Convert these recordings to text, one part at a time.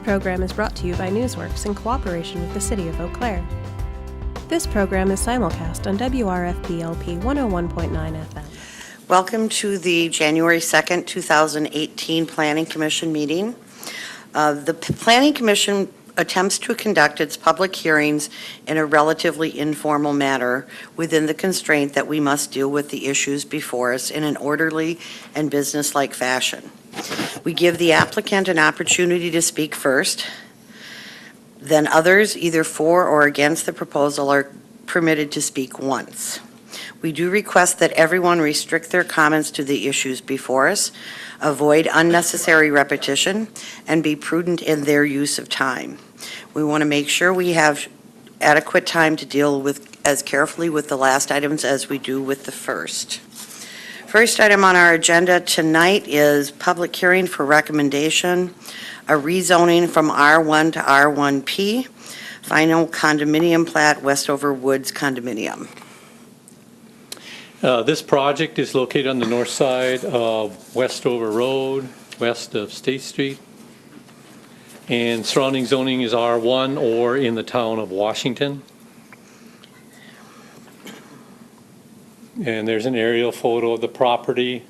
program is brought to you by Newsworks in cooperation with the City of Eau Claire. This program is simulcast on WRFP-LP 101.9 FM. Welcome to the January 2nd, 2018 Planning Commission meeting. The Planning Commission attempts to conduct its public hearings in a relatively informal manner within the constraint that we must deal with the issues before us in an orderly and businesslike fashion. We give the applicant an opportunity to speak first. Then others, either for or against the proposal, are permitted to speak once. We do request that everyone restrict their comments to the issues before us, avoid unnecessary repetition, and be prudent in their use of time. We want to make sure we have adequate time to deal with as carefully with the last items as we do with the first. First item on our agenda tonight is public hearing for recommendation, a rezoning from R1 to R1P, final condominium plat, Westover Woods condominium. This project is located on the north side of Westover Road, west of State Street. And surrounding zoning is R1 or in the town of Washington. And there's an aerial photo of the property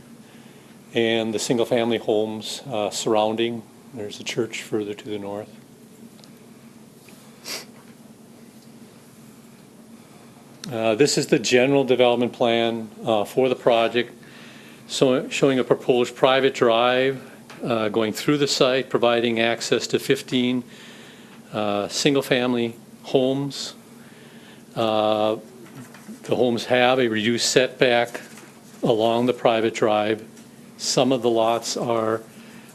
and the single-family homes surrounding. There's a church further to the north. This is the general development plan for the project, showing a proposed private drive going through the site, providing access to 15 single-family homes. The homes have a reduced setback along the private drive. Some of the lots are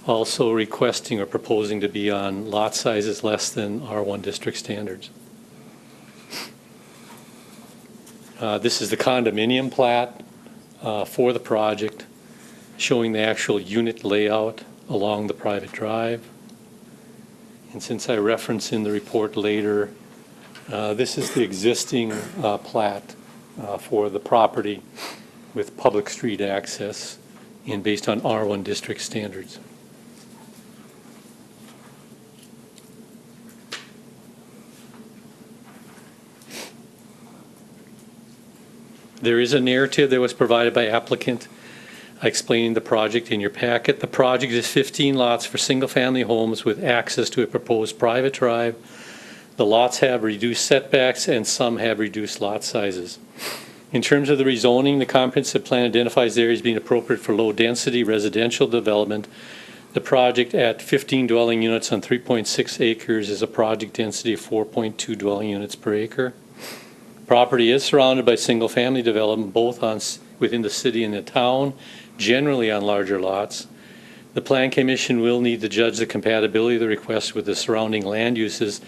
also requesting or proposing to be on lot sizes less than R1 district standards. This is the condominium plat for the project, showing the actual unit layout along the private drive. And since I reference in the report later, this is the existing plat for the property with public street access and based on R1 district standards. There is a narrative that was provided by applicant explaining the project in your packet. The project is 15 lots for single-family homes with access to a proposed private drive. The lots have reduced setbacks and some have reduced lot sizes. In terms of the rezoning, the comprehensive plan identifies areas being appropriate for low-density residential development. The project at 15 dwelling units on 3.6 acres is a project density of 4.2 dwelling units per acre. Property is surrounded by single-family development both within the city and the town, generally on larger lots. The Plan Commission will need to judge the compatibility of the request with the surrounding land uses,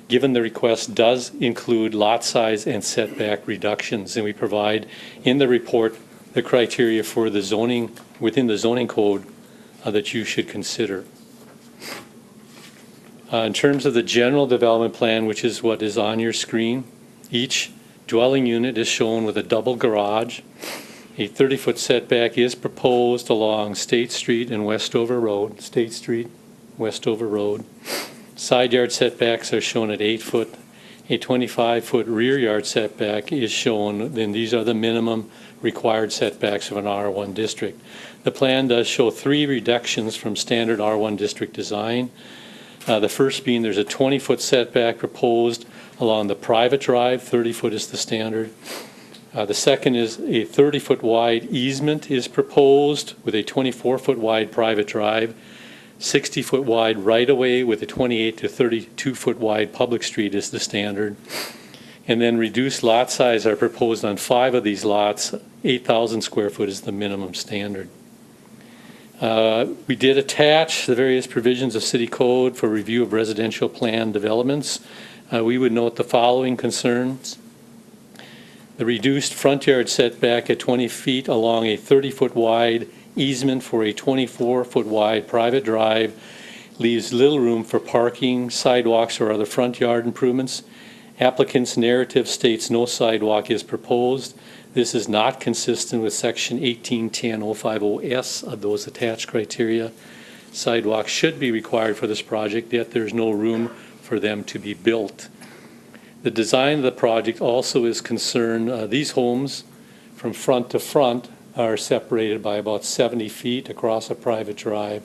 given the request does include lot size and setback reductions. And we provide in the report the criteria for the zoning, within the zoning code that you should consider. In terms of the general development plan, which is what is on your screen, each dwelling unit is shown with a double garage. A 30-foot setback is proposed along State Street and Westover Road. State Street, Westover Road. Side yard setbacks are shown at 8 foot. A 25-foot rear yard setback is shown, and these are the minimum required setbacks of an R1 district. The plan does show 3 reductions from standard R1 district design. The first being there's a 20-foot setback proposed along the private drive. 30 foot is the standard. The second is a 30-foot wide easement is proposed with a 24-foot wide private drive. 60-foot wide right-of-way with a 28 to 32-foot wide public street is the standard. And then reduced lot size are proposed on 5 of these lots. 8,000 square foot is the minimum standard. We did attach the various provisions of city code for review of residential plan developments. We would note the following concerns. The reduced front yard setback at 20 feet along a 30-foot wide easement for a 24-foot wide private drive leaves little room for parking, sidewalks, or other front yard improvements. Applicant's narrative states no sidewalk is proposed. This is not consistent with section 1810.050S of those attached criteria. sidewalks should be required for this project, yet there's no room for them to be built. The design of the project also is concerned, these homes from front to front are separated by about 70 feet across a private drive.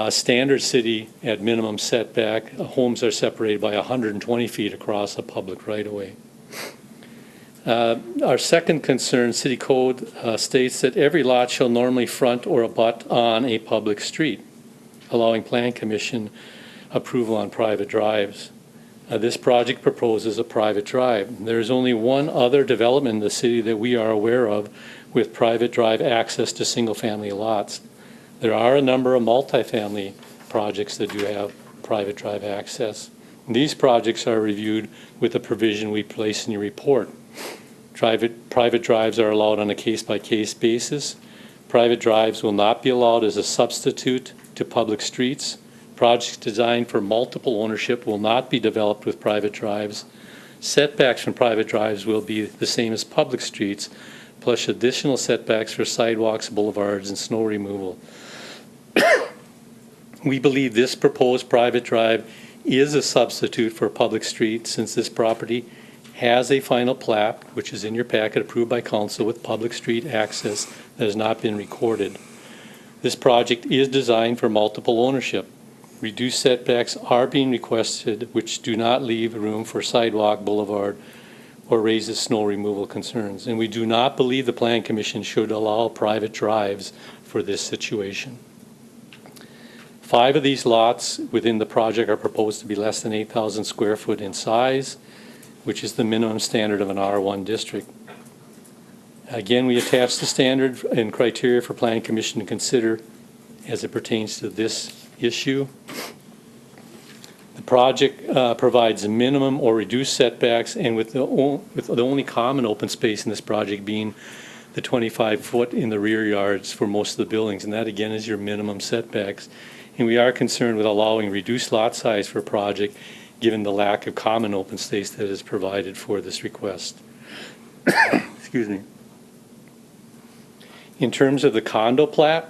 Standard city at minimum setback, homes are separated by 120 feet across a public right-of-way. Our second concern, city code states that every lot shall normally front or abut on a public street, allowing plan commission approval on private drives. This project proposes a private drive. There is only one other development in the city that we are aware of with private drive access to single-family lots. There are a number of multifamily projects that do have private drive access. These projects are reviewed with the provision we place in your report. Private drives are allowed on a case-by-case basis. Private drives will not be allowed as a substitute to public streets. Projects designed for multiple ownership will not be developed with private drives. Setbacks from private drives will be the same as public streets, plus additional setbacks for sidewalks, boulevards, and snow removal. We believe this proposed private drive is a substitute for a public street since this property has a final plat, which is in your packet, approved by council with public street access that has not been recorded. This project is designed for multiple ownership. Reduced setbacks are being requested, which do not leave room for sidewalk, boulevard, or raises snow removal concerns. And we do not believe the Plan Commission should allow private drives for this situation. 5 of these lots within the project are proposed to be less than 8,000 square foot in size, which is the minimum standard of an R1 district. Again, we attach the standard and criteria for Plan Commission to consider as it pertains to this issue. The project provides minimum or reduced setbacks, and with the only common open space in this project being the 25-foot in the rear yards for most of the buildings, and that again is your minimum setbacks. And we are concerned with allowing reduced lot size for a project given the lack of common open space that is provided for this request. Excuse me. In terms of the condo plat,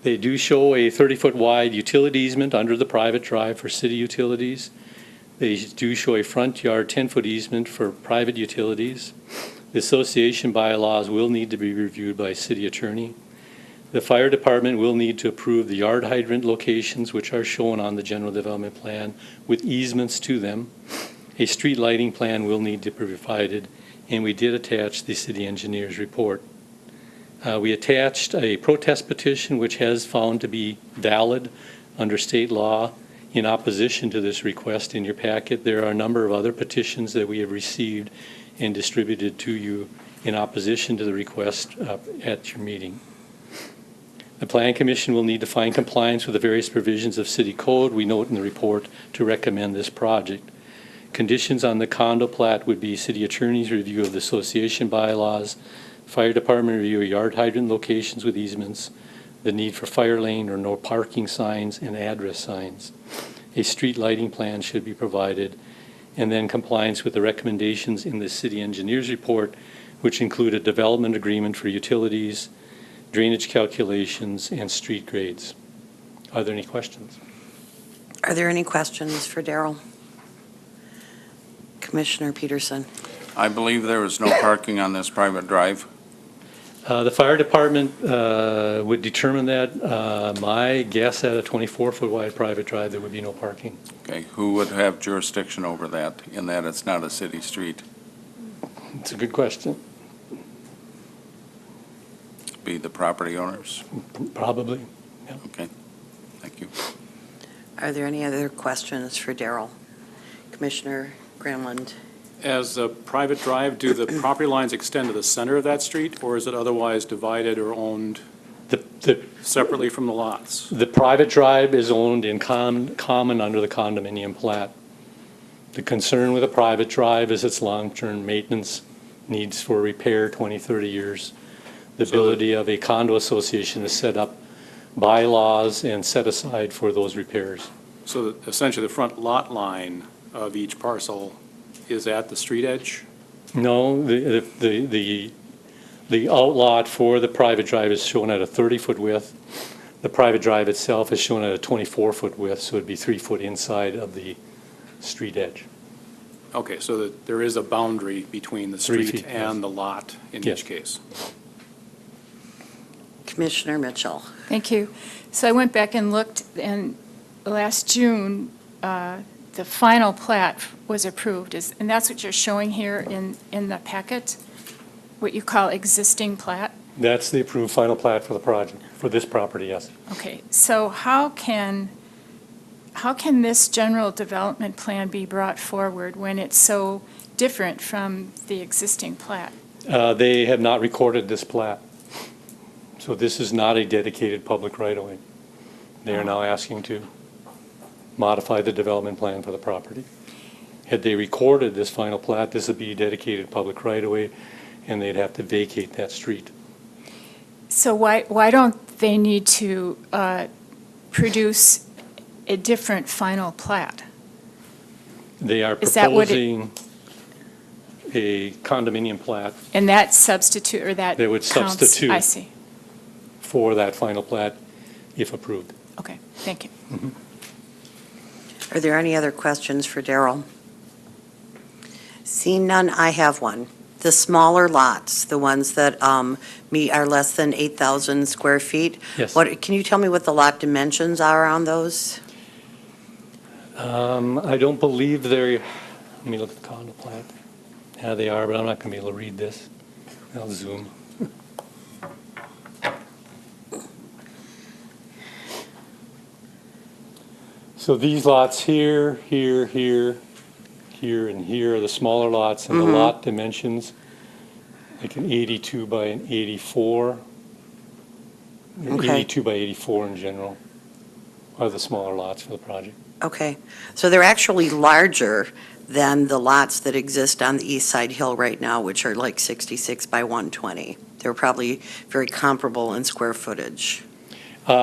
they do show a 30-foot wide utility easement under the private drive for city utilities. They do show a front yard 10-foot easement for private utilities. The association bylaws will need to be reviewed by city attorney. The fire department will need to approve the yard hydrant locations, which are shown on the general development plan with easements to them. A street lighting plan will need to be provided, and we did attach the city engineer's report. We attached a protest petition which has found to be valid under state law in opposition to this request in your packet. There are a number of other petitions that we have received and distributed to you in opposition to the request at your meeting. The Plan Commission will need to find compliance with the various provisions of city code we note in the report to recommend this project. Conditions on the condo plat would be city attorney's review of the association bylaws, fire department review of yard hydrant locations with easements, the need for fire lane or no parking signs and address signs. A street lighting plan should be provided, and then compliance with the recommendations in the city engineer's report, which include a development agreement for utilities, drainage calculations, and street grades. Are there any questions? Are there any questions for Daryl? Commissioner Peterson. I believe there is no parking on this private drive. The fire department would determine that. My guess at a 24-foot wide private drive, there would be no parking. Okay, who would have jurisdiction over that, in that it's not a city street? It's a good question. Be the property owners? Probably. Yeah. Okay, thank you. Are there any other questions for Daryl? Commissioner Granlund. As a private drive, do the property lines extend to the center of that street, or is it otherwise divided or owned separately from the lots? The private drive is owned in common under the condominium plat. The concern with a private drive is its long-term maintenance needs for repair 20, 30 years. The ability of a condo association to set up bylaws and set aside for those repairs. So essentially the front lot line of each parcel is at the street edge? No, the The outlot for the private drive is shown at a 30-foot width. The private drive itself is shown at a 24-foot width, so it'd be 3 foot inside of the street edge. Okay, so that there is a boundary between the 3 street feet, and yes. the lot in Yes. each case. Commissioner Mitchell. Thank you. So I went back and looked, and last June, the final plat was approved, and that's what you're showing here in the packet, what you call existing plat? That's the approved final plat for the project, for this property, yes. Okay, so how can this general development plan be brought forward when it's so different from the existing plat? They have not recorded this plat. So this is not a dedicated public right-of-way. They are now asking to modify the development plan for the property. Had they recorded this final plat, this would be dedicated public right-of-way, and they'd have to vacate that street. So why don't they need to produce a different final plat? They are Is that what proposing a condominium plat And that substitute, or that They would counts? substitute. I see. for that final plat if approved. Okay, thank you. Are there any other questions for Daryl? Seeing none, I have one. The smaller lots, the ones that are less than 8,000 square feet. Yes. Can you tell me what the lot dimensions are on those? I don't believe they're, let me look at the condo plat. Yeah, they are, but I'm not going to be able to read this. I'll zoom. So these lots here, here, here, here, and here are the smaller lots, and the lot dimensions, like an 82 by an 84, and Okay. 82 by 84 in general, are the smaller lots for the project. Okay, so they're actually larger than the lots that exist on the East Side Hill right now, which are like 66 by 120. They're probably very comparable in square footage.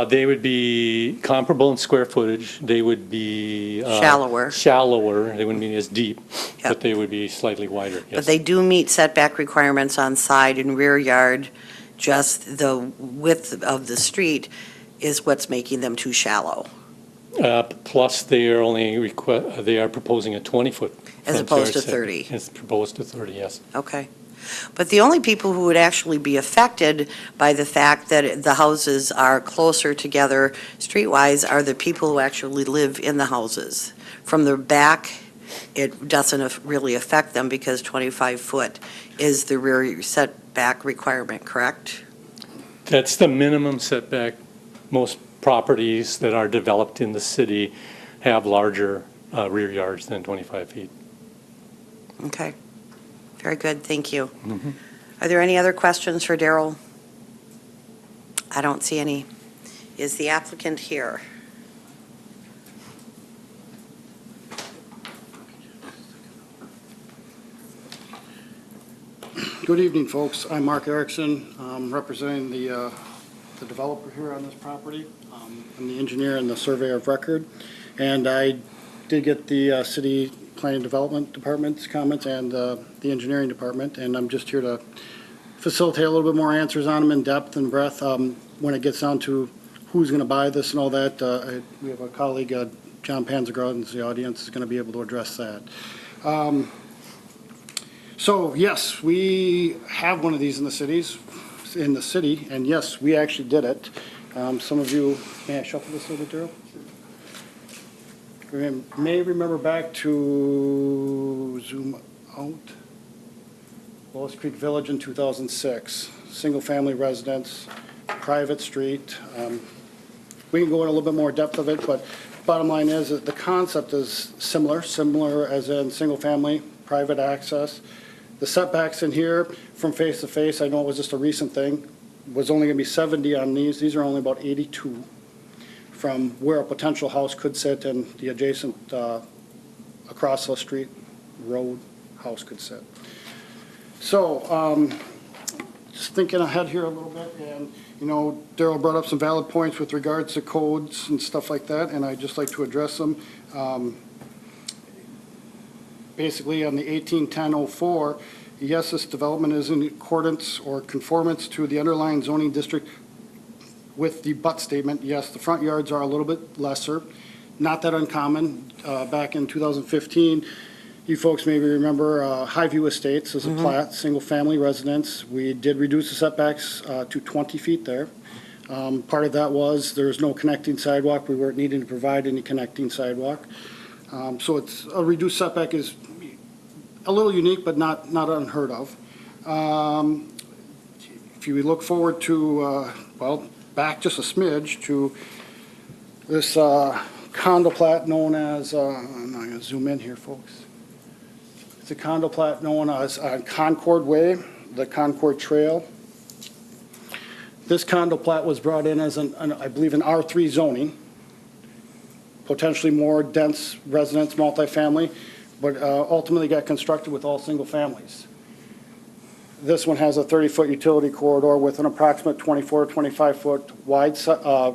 They would be comparable in square footage. They would be Shallower. Shallower. They wouldn't be as deep, Yep. but they would be slightly wider. But Yes. they do meet setback requirements on side and rear yard. Just the width of the street is what's making them too shallow, Plus, they are only they are proposing a 20-foot. as opposed to 30. It's proposed to 30. Yes. Okay. But the only people who would actually be affected by the fact that the houses are closer together streetwise are the people who actually live in the houses. From the back, it doesn't really affect them because 25 foot is the rear setback requirement, correct? That's the minimum setback. Most properties that are developed in the city have larger rear yards than 25 feet. Okay. Very good, thank you. Are there any other questions for Daryl? I don't see any. Is the applicant here? Good evening, folks. I'm Mark Erickson. I'm representing the developer here on this property. I'm the engineer and the surveyor of record. And I did get the city planning development department's comments and the engineering department, and I'm just here to facilitate a little bit more answers on them in depth and breadth. When it gets down to who's going to buy this and all that, we have a colleague, John Panzergrad, in the audience, is going to be able to address that. So, yes, we have one of these in the city, and yes, we actually did it. Some of you, may I shuffle this a little bit, Daryl? You may remember back to, zoom out, Wallace Creek Village in 2006, single-family residence, private street. We can go in a little bit more depth of it, but bottom line is that the concept is similar as in single-family, private access. The setbacks in here from face to face, I know it was just a recent thing, was only going to be 70 on these. These are only about 82 from where a potential house could sit and the adjacent across the street road house could sit. So just thinking ahead here a little bit, and Daryl brought up some valid points with regards to codes and stuff like that, and I'd just like to address them. Basically on the 181004, Yes, this development is in accordance or conformance to the underlying zoning district with the but statement. Yes, the front yards are a little bit lesser, not that uncommon. Back in 2015, you folks maybe remember Highview Estates as a Plat, single-family residence. We did reduce the setbacks to 20 feet there. Part of that was there was no connecting sidewalk. We weren't needing to provide any connecting sidewalk. So it's a reduced setback is a little unique, but not unheard of. If you look forward to, back just a smidge to this condo plat known as, I'm not going to zoom in here, folks. It's a condo plat known as Concord Way, the Concord Trail. This condo plat was brought in as I believe, an R3 zoning, potentially more dense residence, multifamily, but ultimately got constructed with all single families. This one has a 30-foot utility corridor with an approximate 24, 25-foot wide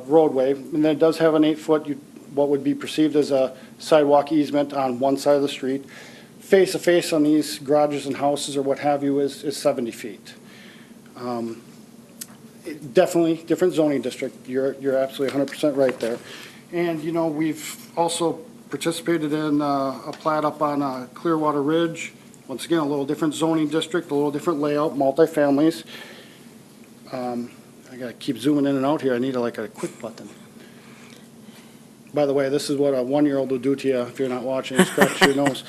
roadway, and then it does have an 8-foot, what would be perceived as a sidewalk easement on one side of the street. Face-to-face on these garages and houses or what have you is 70 feet. Definitely different zoning district. You're absolutely 100% right there. And, you know, we've also participated in a plat up on Clearwater Ridge. Once again, a little different zoning district, a little different layout, multifamilies. I gotta keep zooming in and out here. I need like a quick button. By the way, this is what a 1-year-old will do to you if you're not watching. Scratch your nose.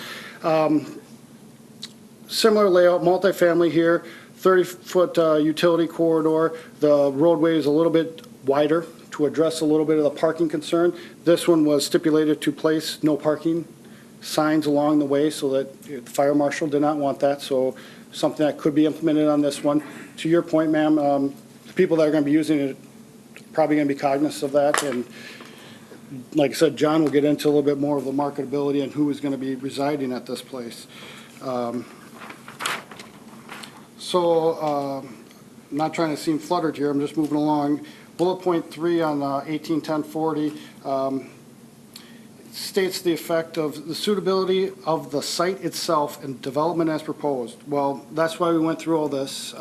Similar layout, multifamily here, 30-foot utility corridor. The roadway is a little bit wider to address a little bit of the parking concern. This one was stipulated to place no parking signs along the way so that the fire marshal did not want that, so something that could be implemented on this one. To your point, ma'am, the people that are going to be using it are probably going to be cognizant of that, and like I said, John will get into a little bit more of the marketability and who is going to be residing at this place. I'm not trying to seem fluttered here, I'm just moving along. Bullet point 3 on 181040 states the effect of the suitability of the site itself and development as proposed. Well, that's why we went through all this.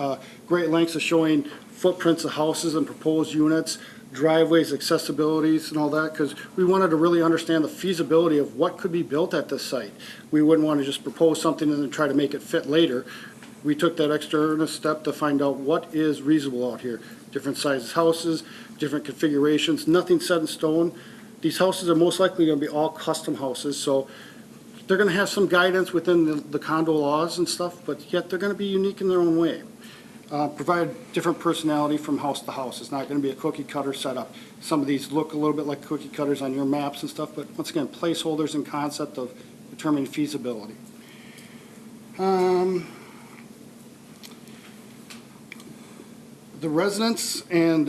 Great lengths of showing footprints of houses and proposed units, driveways, accessibilities, and all that, because we wanted to really understand the feasibility of what could be built at this site. We wouldn't want to just propose something and then try to make it fit later. We took that extra earnest step to find out what is reasonable out here. Different sizes houses, different configurations, nothing set in stone. These houses are most likely going to be all custom houses, so they're going to have some guidance within the condo laws and stuff, but yet they're going to be unique in their own way. Provide different personality from house to house. It's not going to be a cookie cutter setup. Some of these look a little bit like cookie cutters on your maps and stuff, but once again, placeholders and concept of determining feasibility. The residents and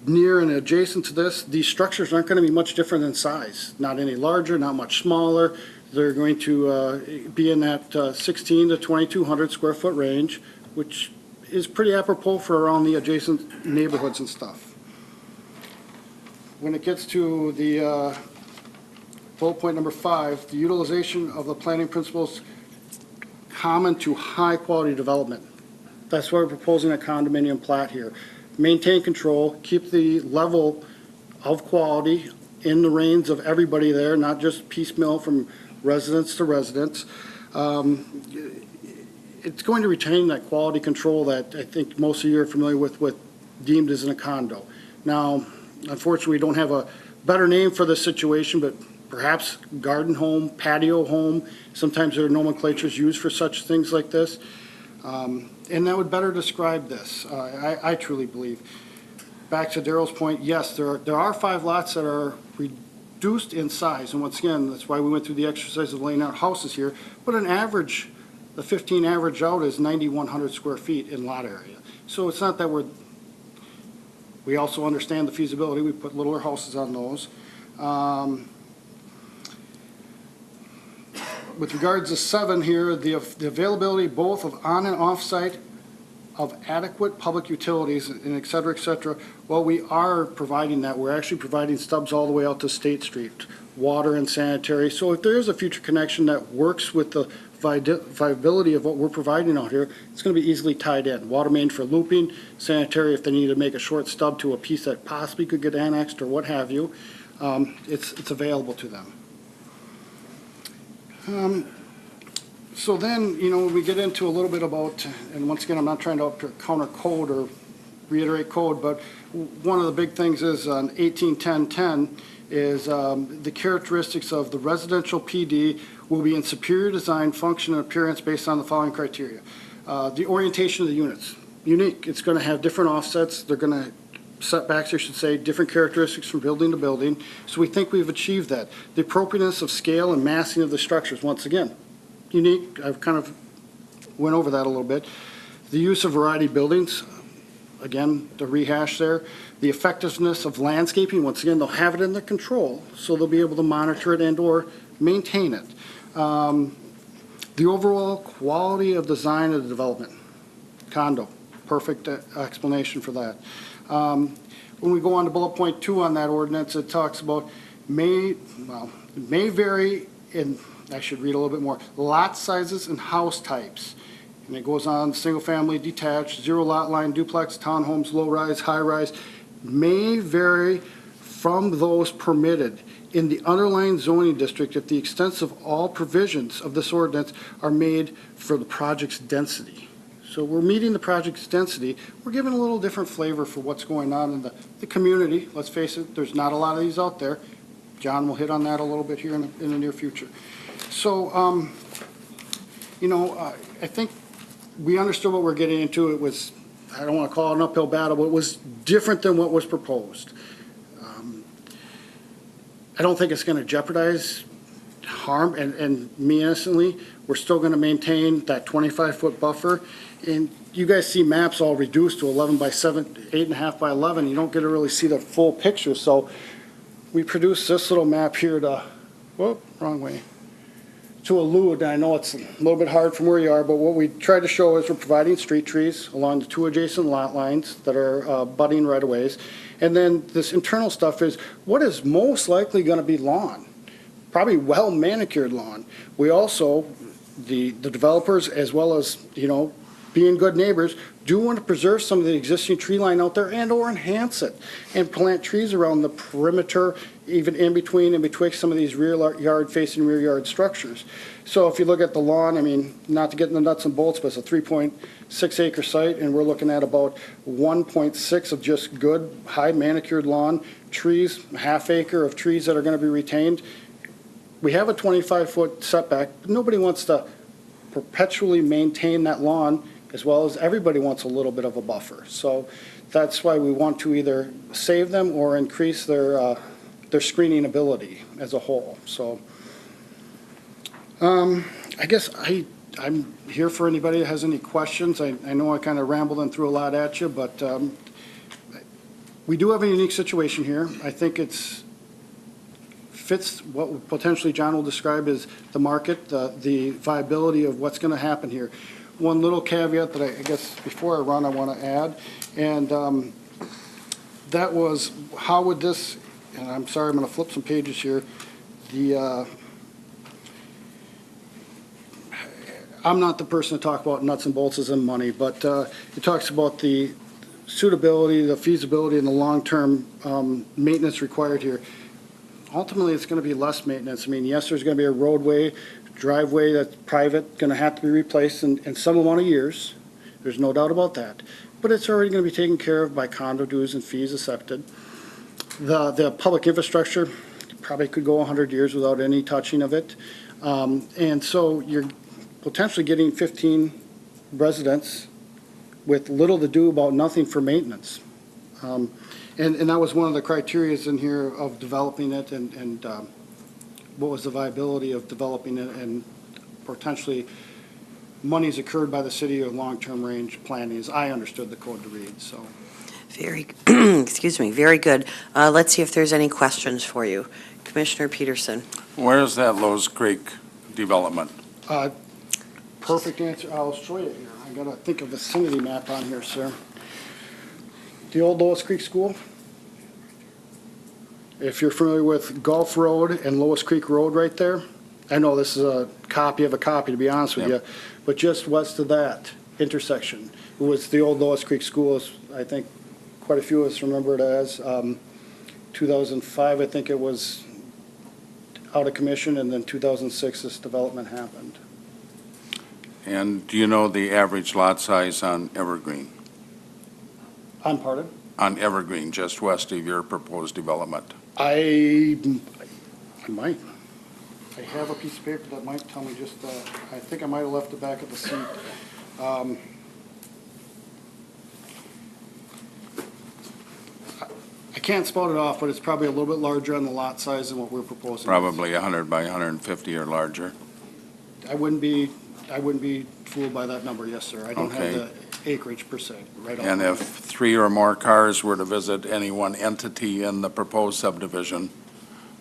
near and adjacent to this, these structures aren't going to be much different in size. Not any larger, not much smaller. They're going to be in that 16 to 2,200 square foot range, which is pretty apropos for around the adjacent neighborhoods and stuff. When it gets to the bullet point number 5, the utilization of the planning principles common to high quality development. That's why we're proposing a condominium plat here. Maintain control, keep the level of quality in the reins of everybody there, not just piecemeal from residence to residence. It's going to retain that quality control that I think most of you are familiar with what deemed as in a condo. Now, unfortunately, we don't have a better name for this situation, but perhaps garden home, patio home. Sometimes there are nomenclatures used for such things like this. And that would better describe this, I truly believe. Back to Darrell's point, yes, there are 5 lots that are reduced in size, and once again, that's why we went through the exercise of laying out houses here, but an average, the 15 average out is 9,100 square feet in lot area. So it's not that we also understand the feasibility, we put littler houses on those. With regards to 7 here, the availability both of on and off site of adequate public utilities and et cetera, well, we are providing that. We're actually providing stubs all the way out to State Street, water and sanitary. So if there is a future connection that works with the viability of what we're providing out here, it's going to be easily tied in. Water main for looping, sanitary if they need to make a short stub to a piece that possibly could get annexed or what have you, it's available to them. So then, when we get into a little bit about, and once again, I'm not trying to counter code or reiterate code, but one of the big things is on 181010 is the characteristics of the residential PD will be in superior design, function, and appearance based on the following criteria. The orientation of the units, unique. It's going to have different offsets. They're going to, setbacks, I should say, different characteristics from building to building. So we think we've achieved that. The appropriateness of scale and massing of the structures, once again, unique. I've kind of went over that a little bit. The use of variety buildings, again, the rehash there. The effectiveness of landscaping, once again, they'll have it in their control, so they'll be able to monitor it and or maintain it. The overall quality of design of the development. Condo, perfect explanation for that. When we go on to bullet point 2 on that ordinance, it talks about may vary in, I should read a little bit more, lot sizes and house types. And it goes on, single-family, detached, zero lot line, duplex, townhomes, low-rise, high-rise, may vary from those permitted in the underlying zoning district if the extent of all provisions of this ordinance are made for the project's density. So we're meeting the project's density. We're giving a little different flavor for what's going on in the community. Let's face it, there's not a lot of these out there. John will hit on that a little bit here in the near future. So, I think we understood what we're getting into. It was, I don't want to call it an uphill battle, but it was different than what was proposed. I don't think it's going to jeopardize harm, and me innocently, we're still going to maintain that 25-foot buffer. And you guys see maps all reduced to 11 by 7, 8.5 by 11. You don't get to really see the full picture. So we produced this little map here to, whoop, wrong way, to allude. I know it's a little bit hard from where you are, but what we tried to show is we're providing street trees along the 2 adjacent lot lines that are budding right-of-ways. And then this internal stuff is what is most likely going to be lawn, probably well-manicured lawn. We also, the developers, as well as, being good neighbors, do want to preserve some of the existing tree line out there and or enhance it and plant trees around the perimeter, even in between and betwixt some of these rear yard facing rear yard structures. So if you look at the lawn, I mean, not to get in the nuts and bolts, but it's a 3.6 acre site, and we're looking at about 1.6 of just good high manicured lawn, trees, a half acre of trees that are going to be retained. We have a 25-foot setback, but nobody wants to perpetually maintain that lawn, as well as everybody wants a little bit of a buffer. So that's why we want to either save them or increase their screening ability as a whole. So I guess I'm here for anybody that has any questions. I know I kind of rambled and threw a lot at you, but we do have a unique situation here. I think it's fits what potentially John will describe as the market, the viability of what's going to happen here. One little caveat that I guess before I run I want to add, and that was how would this, and I'm sorry I'm going to flip some pages here, I'm not the person to talk about nuts and bolts and money, but it talks about the suitability, the feasibility, and the long-term maintenance required here. Ultimately, it's going to be less maintenance. I mean, yes, there's going to be a roadway, driveway that's private, going to have to be replaced in some amount of years. There's no doubt about that. But it's already going to be taken care of by condo dues and fees accepted. The public infrastructure probably could go 100 years without any touching of it. And so you're potentially getting 15 residents with little to do about nothing for maintenance. And that was one of the criteria in here of developing it and what was the viability of developing it, and potentially monies occurred by the city or long-term range planning, as I understood the code to read. So, Very, excuse me, very good. Let's see if there's any questions for you. Commissioner Peterson. Where is that Lowe's Creek development? Perfect answer. I'll show you here. I gotta think of vicinity map on here, sir. The old Lois Creek School. If you're familiar with Gulf Road and Lois Creek Road right there, I know this is a copy of a copy, to be honest with you, Yep. but just west of that intersection, it was the old Lois Creek Schools, I think quite a few of us remember it as. 2005, I think it was out of commission, and then 2006, this development happened. And do you know the average lot size on Evergreen? On pardon? On Evergreen, just west of your proposed development? I might. I have a piece of paper that might tell me just, I think I might have left it back at the seat. I can't spout it off, but it's probably a little bit larger on the lot size than what we're proposing. Probably 100 by 150 or larger. I wouldn't be fooled by that number, yes, sir. I don't have Okay. the acreage per se, right off. And if 3 or more cars were to visit any one entity in the proposed subdivision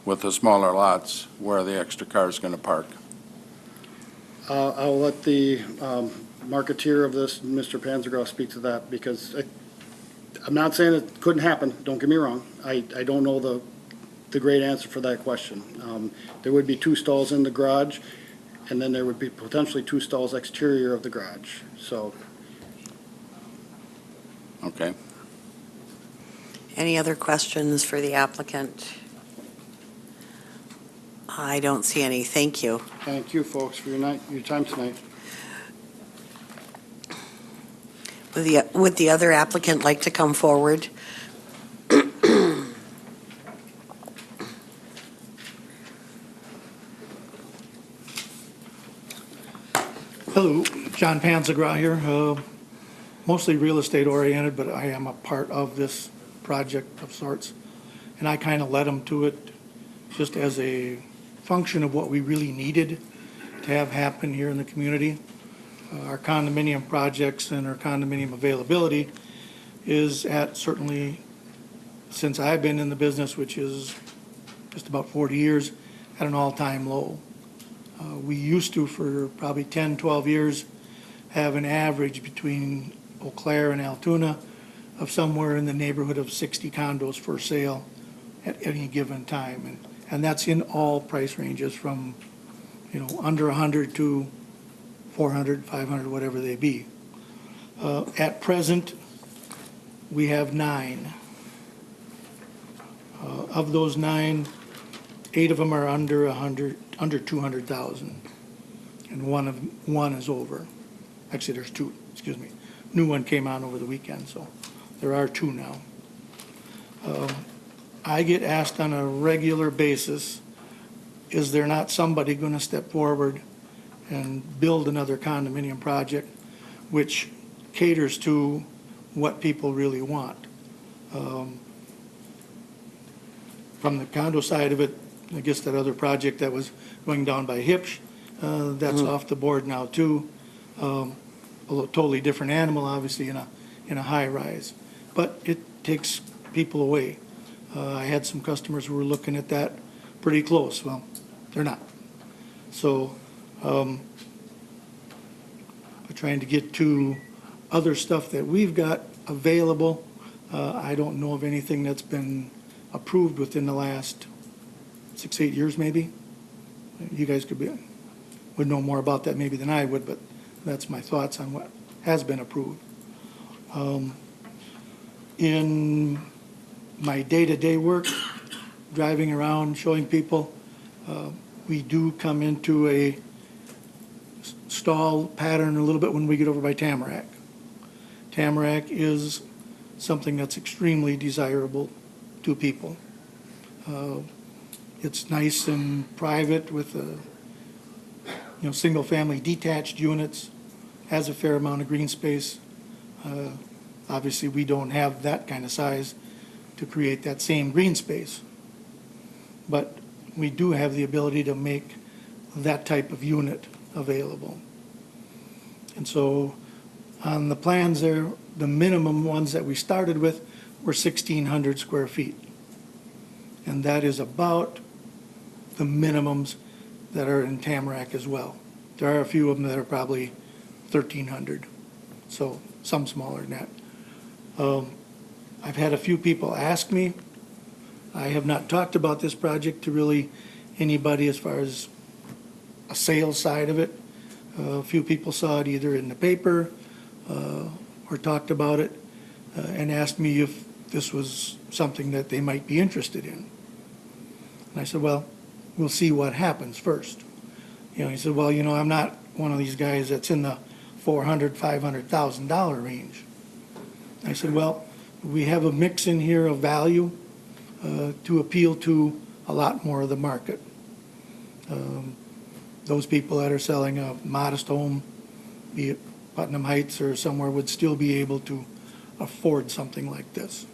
with the smaller lots, where are the extra cars going to park? I'll let the marketeer of this, Mr. Panzergraff, speak to that, because I'm not saying it couldn't happen, don't get me wrong. I don't know the great answer for that question. There would be 2 stalls in the garage, and then there would be potentially 2 stalls exterior of the garage, so. Okay. Any other questions for the applicant? I don't see any. Thank you. Thank you, folks, for your time tonight. Would the other applicant like to come forward? Hello, John Panzagra here, mostly real estate oriented, but I am a part of this project of sorts. And I kind of led them to it just as a function of what we really needed to have happen here in the community. Our condominium projects and our condominium availability is at, certainly since I've been in the business, which is just about 40 years, at an all-time low. We used to, for probably 10, 12 years, have an average between Eau Claire and Altoona of somewhere in the neighborhood of 60 condos for sale at any given time. And that's in all price ranges from, under 100 to 400, 500, whatever they be. At present, we have 9. Of those 9, 8 of them are under 200,000, and one is over. Actually, there's 2, excuse me. New one came on over the weekend, so there are 2 now. I get asked on a regular basis, is there not somebody going to step forward and build another condominium project which caters to what people really want? From the condo side of it, I guess that other project that was going down by Hipsch, that's off the board now too. A totally different animal, obviously, in a high rise, but it takes people away. I had some customers who were looking at that pretty close. Well, they're not. So we're trying to get to other stuff that we've got available. I don't know of anything that's been approved within the last 6, 8 years, maybe. You guys would know more about that maybe than I would, but that's my thoughts on what has been approved. In my day-to-day work, driving around, showing people, we do come into a stall pattern a little bit when we get over by Tamarack. Tamarack is something that's extremely desirable to people. It's nice and private with single-family detached units, has a fair amount of green space. Obviously, we don't have that kind of size to create that same green space. But we do have the ability to make that type of unit available. And so on the plans there, the minimum ones that we started with were 1,600 square feet. And that is about the minimums that are in Tamarack as well. There are a few of them that are probably 1,300, so some smaller than that. I've had a few people ask me. I have not talked about this project to really anybody as far as a sales side of it. A few people saw it either in the paper or talked about it and asked me if this was something that they might be interested in. And I said, well, we'll see what happens first. He said, well, I'm not one of these guys that's in the $400,000, $500,000 range. I said, well, we have a mix in here of value to appeal to a lot more of the market. Those people that are selling a modest home, be it Putnam Heights or somewhere, would still be able to afford something like this.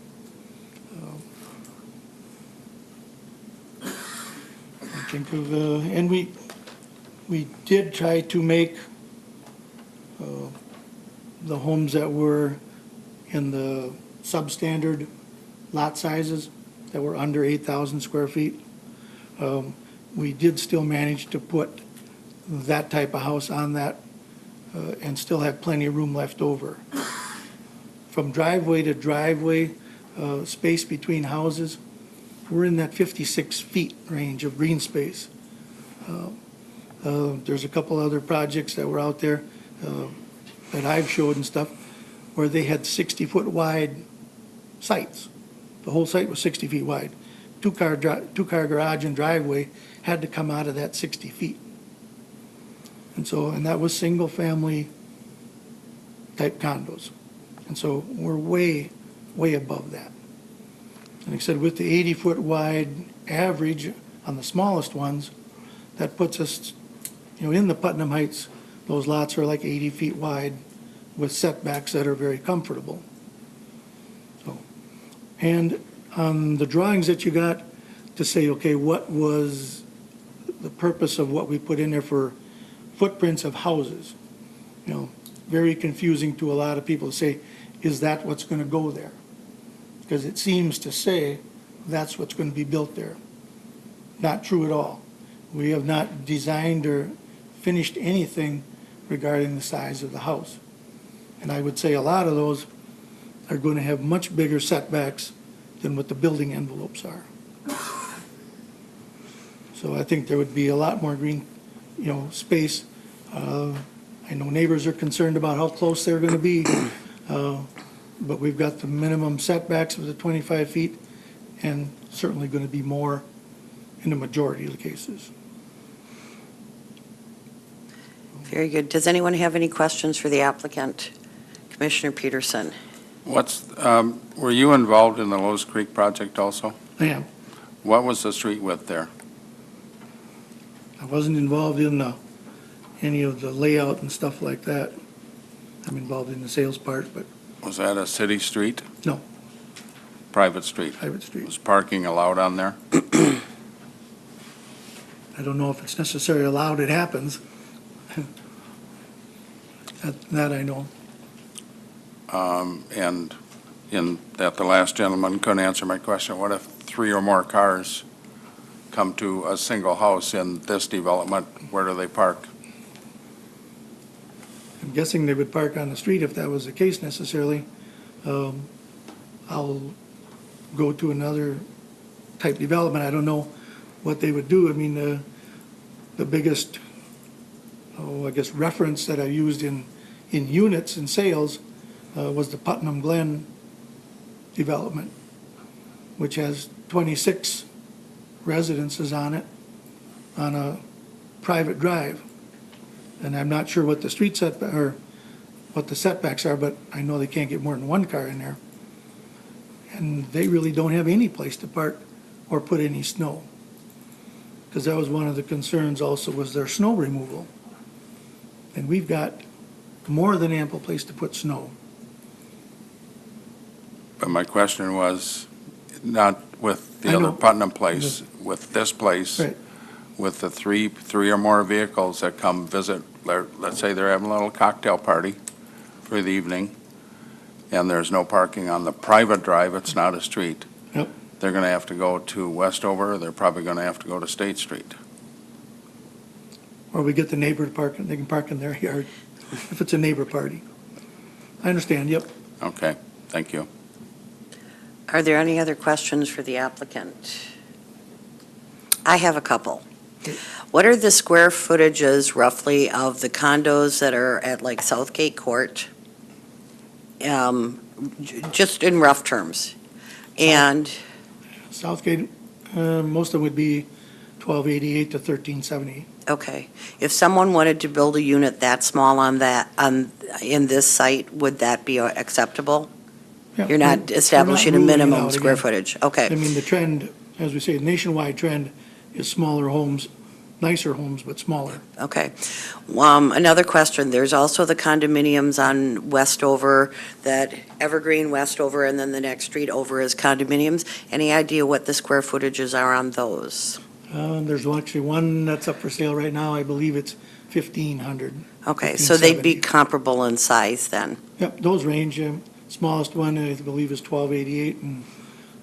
I think of, and we did try to make the homes that were in the substandard lot sizes that were under 8,000 square feet. We did still manage to put that type of house on that and still have plenty of room left over. From driveway to driveway, space between houses, we're in that 56 feet range of green space. There's a couple other projects that were out there that I've showed and stuff where they had 60-foot wide sites. The whole site was 60 feet wide. Two-car garage and driveway had to come out of that 60 feet. And that was single-family type condos. And so we're way, way above that. And like I said, with the 80-foot wide average on the smallest ones, that puts us, in the Putnam Heights, those lots are like 80 feet wide with setbacks that are very comfortable. And on the drawings that you got to say, okay, what was the purpose of what we put in there for footprints of houses? Very confusing to a lot of people to say, is that what's going to go there? Because it seems to say that's what's going to be built there. Not true at all. We have not designed or finished anything regarding the size of the house. And I would say a lot of those are going to have much bigger setbacks than what the building envelopes are. So I think there would be a lot more green, space. I know neighbors are concerned about how close they're going to be, but we've got the minimum setbacks of the 25 feet and certainly going to be more in the majority of the cases. Very good. Does anyone have any questions for the applicant? Commissioner Peterson. Were you involved in the Lowe's Creek project also? I am. What was the street width there? I wasn't involved in any of the layout and stuff like that. I'm involved in the sales part, but Was that a city street? no, Private street? private street. Was parking allowed on there? I don't know if it's necessarily allowed, it happens. That I know. And in that the last gentleman couldn't answer my question, what if 3 or more cars come to a single house in this development? Where do they park? I'm guessing they would park on the street if that was the case necessarily. I'll go to another type development. I don't know what they would do. I mean, the biggest, I guess, reference that I used in units and sales was the Putnam Glen development, which has 26 residences on it on a private drive. And I'm not sure what the street setback or what the setbacks are, but I know they can't get more than 1 car in there. And they really don't have any place to park or put any snow. Because that was one of the concerns also, was their snow removal. And we've got more than ample place to put snow. But my question was, not with the I other know. Putnam place, with this place, Right. with the three or more vehicles that come visit, let's say they're having a little cocktail party for the evening, and there's no parking on the private drive, it's not a street. Yep. They're going to have to go to Westover, they're probably going to have to go to State Street. Or we get the neighbor to park, they can park in their yard if it's a neighbor party. I understand, yep. Okay, thank you. Are there any other questions for the applicant? I have a couple. What are the square footages roughly of the condos that are at like Southgate Court? Just in rough terms. And, Southgate, most of them would be 1288 to 1370. okay, if someone wanted to build a unit that small in this site, would that be acceptable? Yeah, You're not we're establishing a ruling it minimum out square again. footage? I Okay, mean, the trend, as we say, nationwide trend is smaller homes, nicer homes, but smaller. okay. Another question, there's also the condominiums on Westover, that Evergreen, Westover, and then the next street over is condominiums. Any idea what the square footages are on those? There's actually one that's up for sale right now. I believe it's 1,500. Okay, so they'd be 1570. comparable in size then? Yep, those range. Smallest one, I believe, is 1288, and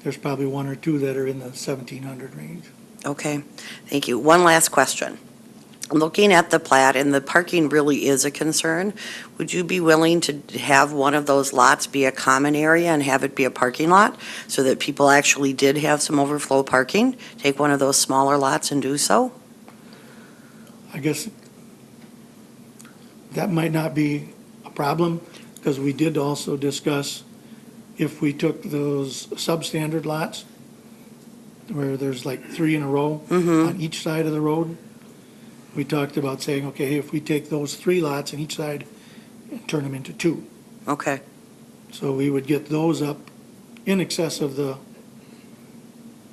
there's probably one or two that are in the 1,700 range. Okay, thank you. One last question. Looking at the plat, and the parking really is a concern, would you be willing to have one of those lots be a common area and have it be a parking lot so that people actually did have some overflow parking? Take one of those smaller lots and do so? I guess that might not be a problem, because we did also discuss if we took those substandard lots, where there's like 3 in a row on each side of the road. We talked about saying, okay, if we take those 3 lots on each side and turn them into 2. Okay, So we would get those up in excess of the,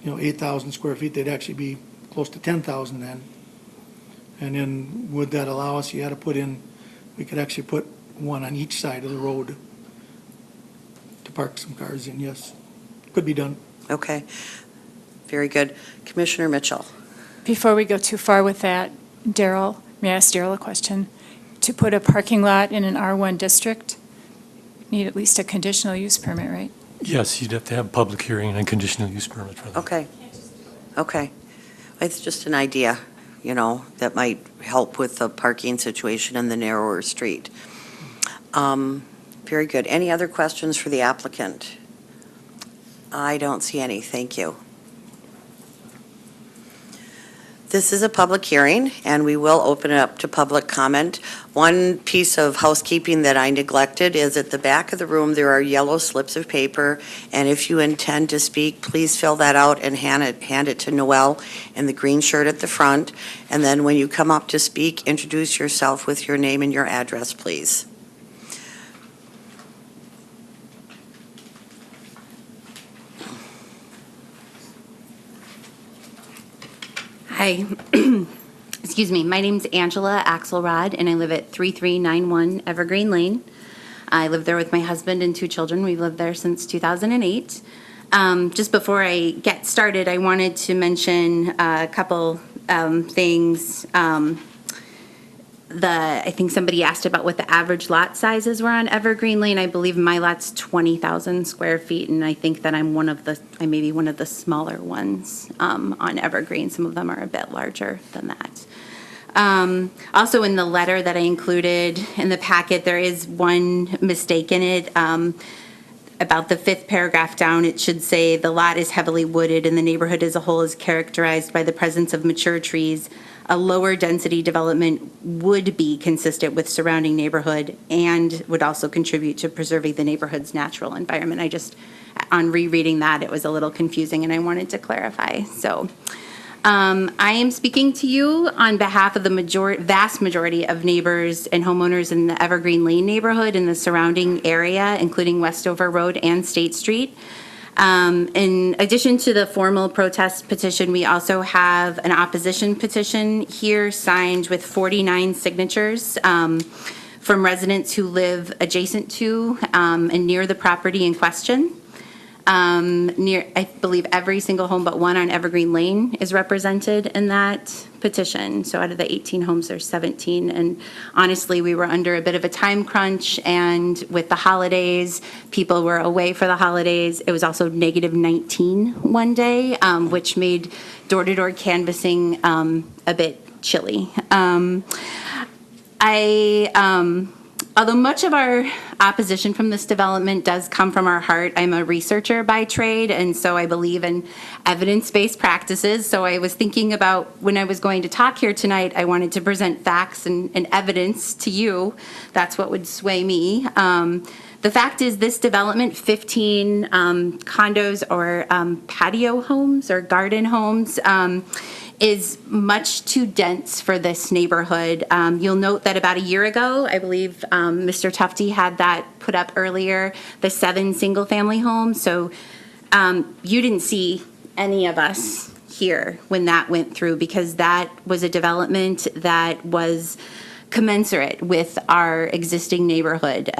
8,000 square feet. They'd actually be close to 10,000 then. And then would that allow us, you had to put in, we could actually put one on each side of the road to park some cars in, yes. Could be done. okay. Very good. Commissioner Mitchell? Before we go too far with that, Daryl, may I ask Daryl a question? To put a parking lot in an R1 district, need at least a conditional use permit, right? Yes, you'd have to have a public hearing and a conditional use permit for that. Okay. Okay. It's just an idea, that might help with the parking situation in the narrower street. Very good. Any other questions for the applicant? I don't see any. Thank you. This is a public hearing, and we will open it up to public comment. One piece of housekeeping that I neglected is at the back of the room, there are yellow slips of paper, and if you intend to speak, please fill that out and hand it to Noel in the green shirt at the front. And then when you come up to speak, introduce yourself with your name and your address, please. Hi, excuse me. My name's Angela Axelrod, and I live at 3391 Evergreen Lane. I live there with my husband and 2 children. We've lived there since 2008. Just before I get started, I wanted to mention a couple things. I think somebody asked about what the average lot sizes were on Evergreen Lane. I believe my lot's 20,000 square feet, and I think that I may be one of the smaller ones on Evergreen. Some of them are a bit larger than that. Also, in the letter that I included in the packet, there is one mistake in it. About the 5th paragraph down, it should say the lot is heavily wooded and the neighborhood as a whole is characterized by the presence of mature trees. A lower density development would be consistent with surrounding neighborhood and would also contribute to preserving the neighborhood's natural environment. On rereading that, it was a little confusing and I wanted to clarify. So I am speaking to you on behalf of the vast majority of neighbors and homeowners in the Evergreen Lane neighborhood and the surrounding area, including Westover Road and State Street. In addition to the formal protest petition, we also have an opposition petition here signed with 49 signatures from residents who live adjacent to and near the property in question. I believe every single home but one on Evergreen Lane is represented in that petition. So out of the 18 homes, there's 17. And honestly, we were under a bit of a time crunch, and with the holidays, people were away for the holidays. It was also -19 one day, which made door-to-door canvassing Although much of our opposition from this development does come from our heart, I'm a researcher by trade, and so I believe in evidence-based practices. So I was thinking about when I was going to talk here tonight, I wanted to present facts and evidence to you. That's what would sway me. The fact is, this development, 15 condos or patio homes or garden homes, is much too dense for this neighborhood. You'll note that about a year ago, I believe Mr. Tufte had that put up earlier, the 7 single-family homes. So you didn't see any of us here when that went through, because that was a development that was commensurate with our existing neighborhood.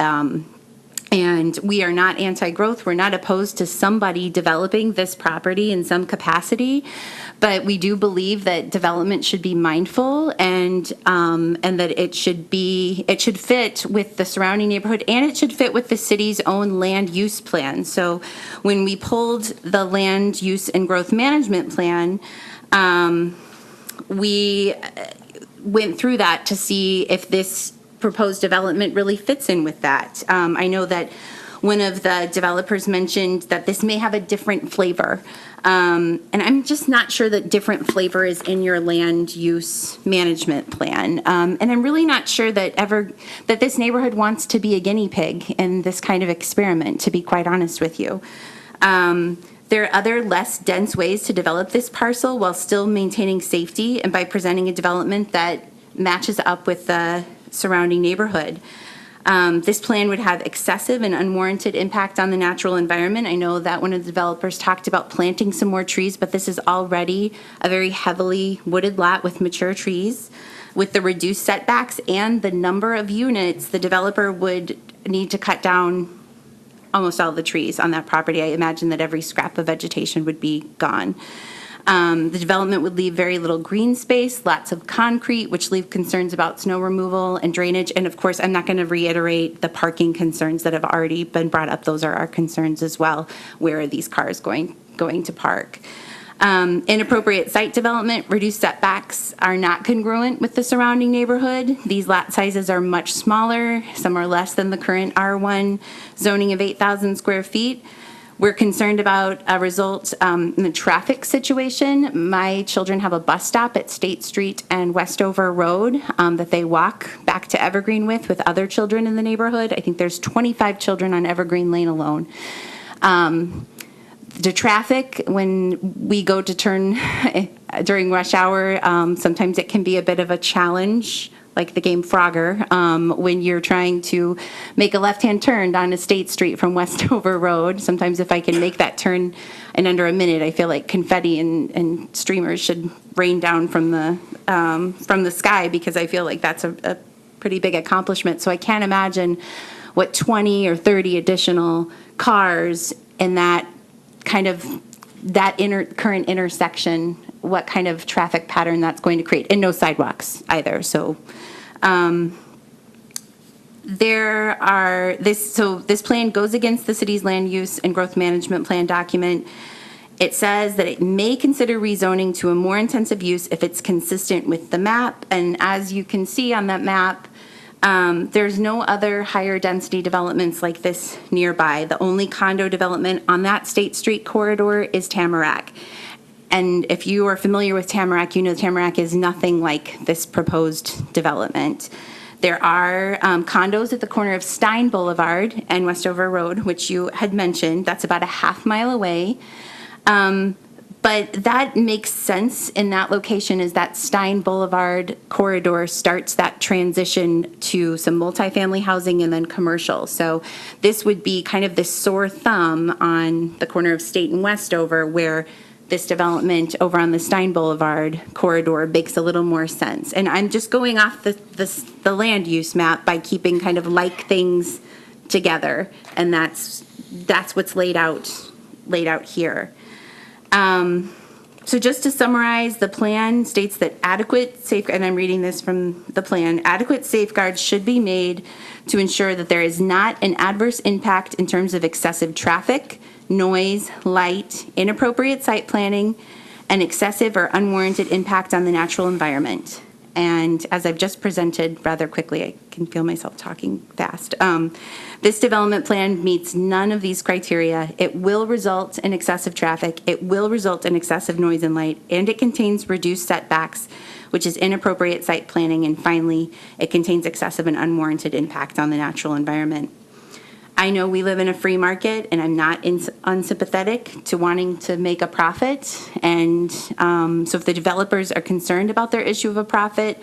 And we are not anti-growth. We're not opposed to somebody developing this property in some capacity, but we do believe that development should be mindful and that it should fit with the surrounding neighborhood, and it should fit with the city's own land use plan. So when we pulled the land use and growth management plan, we went through that to see if this proposed development really fits in with that. I know that one of the developers mentioned that this may have a different flavor. And I'm just not sure that different flavor is in your land use management plan. And I'm really not sure that this neighborhood wants to be a guinea pig in this kind of experiment, to be quite honest with you. There are other less dense ways to develop this parcel while still maintaining safety and by presenting a development that matches up with the surrounding neighborhood. This plan would have excessive and unwarranted impact on the natural environment. I know that one of the developers talked about planting some more trees, but this is already a very heavily wooded lot with mature trees. With the reduced setbacks and the number of units, the developer would need to cut down almost all the trees on that property. I imagine that every scrap of vegetation would be gone. The development would leave very little green space, lots of concrete, which leave concerns about snow removal and drainage. And of course, I'm not going to reiterate the parking concerns that have already been brought up. Those are our concerns as well. Where are these cars going to park? Inappropriate site development, reduced setbacks are not congruent with the surrounding neighborhood. These lot sizes are much smaller. Some are less than the current R1 zoning of 8,000 square feet. We're concerned about a result in the traffic situation. My children have a bus stop at State Street and Westover Road that they walk back to Evergreen with other children in the neighborhood. I think there's 25 children on Evergreen Lane alone. The traffic, when we go to turn during rush hour, sometimes it can be a bit of a challenge, like the game Frogger, when you're trying to make a left-hand turn on a State Street from Westover Road. Sometimes if I can make that turn in under a minute, I feel like confetti and streamers should rain down from the sky, because I feel like that's a pretty big accomplishment. So I can't imagine what 20 or 30 additional cars in that kind of current intersection, what kind of traffic pattern that's going to create, and no sidewalks either. So this plan goes against the city's land use and growth management plan document. It says that it may consider rezoning to a more intensive use if it's consistent with the map. And as you can see on that map, there's no other higher density developments like this nearby. The only condo development on that State Street corridor is Tamarack. And if you are familiar with Tamarack, you know Tamarack is nothing like this proposed development. There are condos at the corner of Stein Boulevard and Westover Road, which you had mentioned. That's about a half mile away. But that makes sense in that location, as that Stein Boulevard corridor starts that transition to some multifamily housing and then commercial. So this would be kind of this sore thumb on the corner of State and Westover, where this development over on the Stein Boulevard corridor makes a little more sense. And I'm just going off the land use map by keeping kind of like things together, and that's what's laid out here. So just to summarize, the plan states that and I'm reading this from the plan, adequate safeguards should be made to ensure that there is not an adverse impact in terms of excessive traffic, noise, light, inappropriate site planning, and excessive or unwarranted impact on the natural environment. And as I've just presented rather quickly, I can feel myself talking fast. This development plan meets none of these criteria. It will result in excessive traffic. It will result in excessive noise and light, and it contains reduced setbacks, which is inappropriate site planning. And finally, it contains excessive and unwarranted impact on the natural environment. I know we live in a free market, and I'm not unsympathetic to wanting to make a profit. And so if the developers are concerned about their issue of a profit,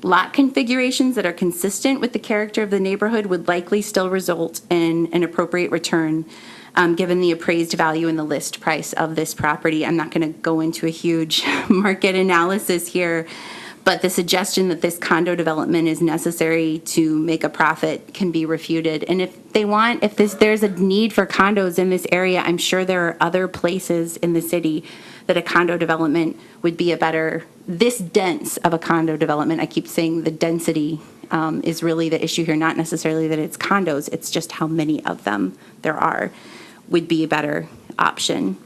lot configurations that are consistent with the character of the neighborhood would likely still result in an appropriate return, given the appraised value and the list price of this property. I'm not going to go into a huge market analysis here, but the suggestion that this condo development is necessary to make a profit can be refuted. And if there's a need for condos in this area, I'm sure there are other places in the city that a condo development would be this dense of a condo development. I keep saying the density is really the issue here, not necessarily that it's condos, it's just how many of them there are would be a better option.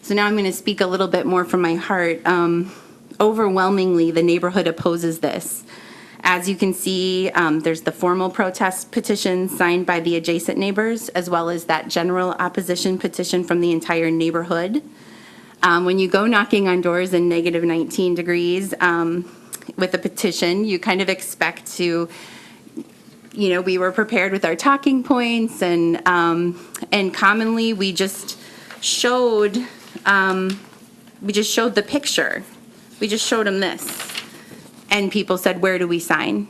So now I'm going to speak a little bit more from my heart. Overwhelmingly, the neighborhood opposes this. As you can see, there's the formal protest petition signed by the adjacent neighbors, as well as that general opposition petition from the entire neighborhood. When you go knocking on doors in negative 19 degrees with a petition, you kind of expect to, we were prepared with our talking points, and commonly we just showed the picture. We just showed them this, and people said, "Where do we sign?"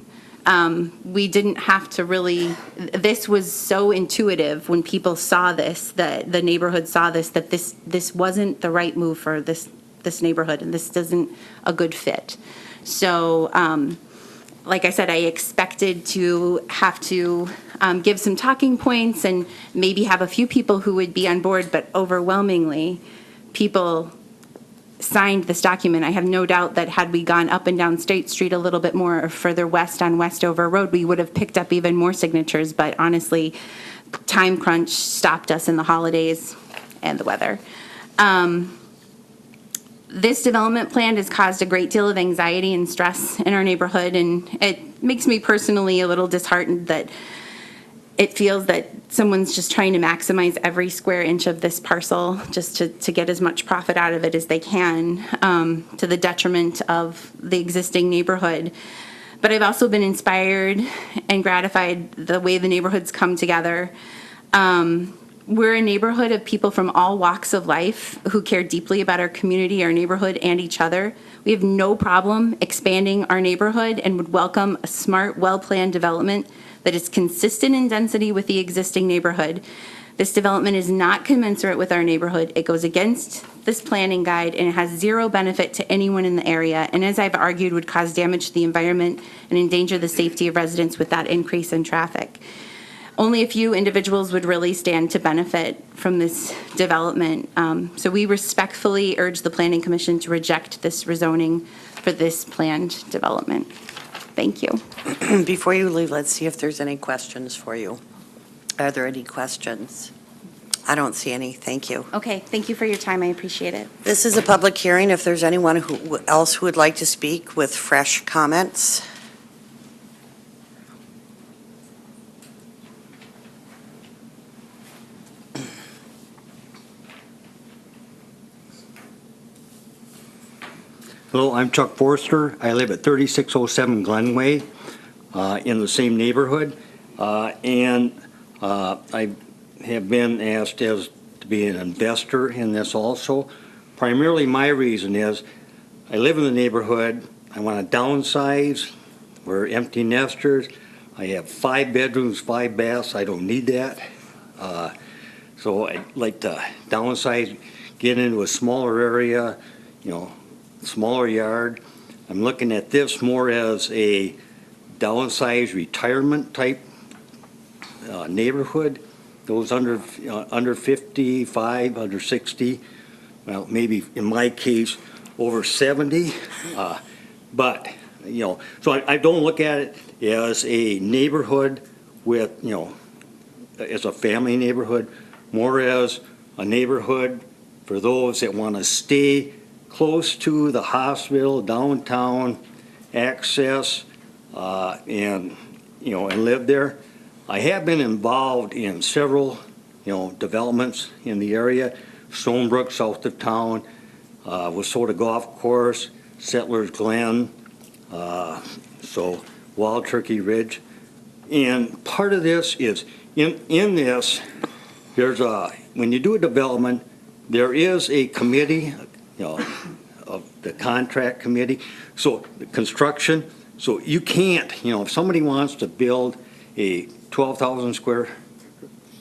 We didn't have to really. This was so intuitive when people saw this, that the neighborhood saw this, that this wasn't the right move for this neighborhood, and this isn't a good fit. So, like I said, I expected to have to give some talking points and maybe have a few people who would be on board, but overwhelmingly, people signed this document. I have no doubt that had we gone up and down State Street a little bit more, or further west on Westover Road, we would have picked up even more signatures. But honestly, time crunch stopped us in the holidays and the weather. This development plan has caused a great deal of anxiety and stress in our neighborhood, and it makes me personally a little disheartened that it feels that someone's just trying to maximize every square inch of this parcel just to get as much profit out of it as they can, to the detriment of the existing neighborhood. But I've also been inspired and gratified the way the neighborhood's come together. We're a neighborhood of people from all walks of life who care deeply about our community, our neighborhood, and each other. We have no problem expanding our neighborhood and would welcome a smart, well-planned development that is consistent in density with the existing neighborhood. This development is not commensurate with our neighborhood. It goes against this planning guide, and it has zero benefit to anyone in the area, and as I've argued, would cause damage to the environment and endanger the safety of residents with that increase in traffic. Only a few individuals would really stand to benefit from this development. So we respectfully urge the Planning Commission to reject this rezoning for this planned development. Thank you. Before you leave, let's see if there's any questions for you. Are there any questions? I don't see any. Thank you. Okay, thank you for your time. I appreciate it. This is a public hearing. If there's anyone else who would like to speak with fresh comments. Hello, I'm Chuck Forster. I live at 3607 Glenway in the same neighborhood. And I have been asked to be an investor in this also. Primarily my reason is I live in the neighborhood. I want to downsize. We're empty nesters. I have 5 bedrooms, 5 baths. I don't need that. So I'd like to downsize, get into a smaller area, smaller yard. I'm looking at this more as a downsized retirement type neighborhood. Those under 55, under 60, well, maybe in my case over 70. But so I don't look at it as a neighborhood with as a family neighborhood, more as a neighborhood for those that want to stay close to the hospital, downtown access, and, and live there. I have been involved in several, developments in the area. Stonebrook, south of town, Wissota Golf Course, Settlers Glen, so Wild Turkey Ridge. And part of this is, in this, there's when you do a development, there is a committee, of the contract committee, so the construction, so you can't, if somebody wants to build a 12,000 square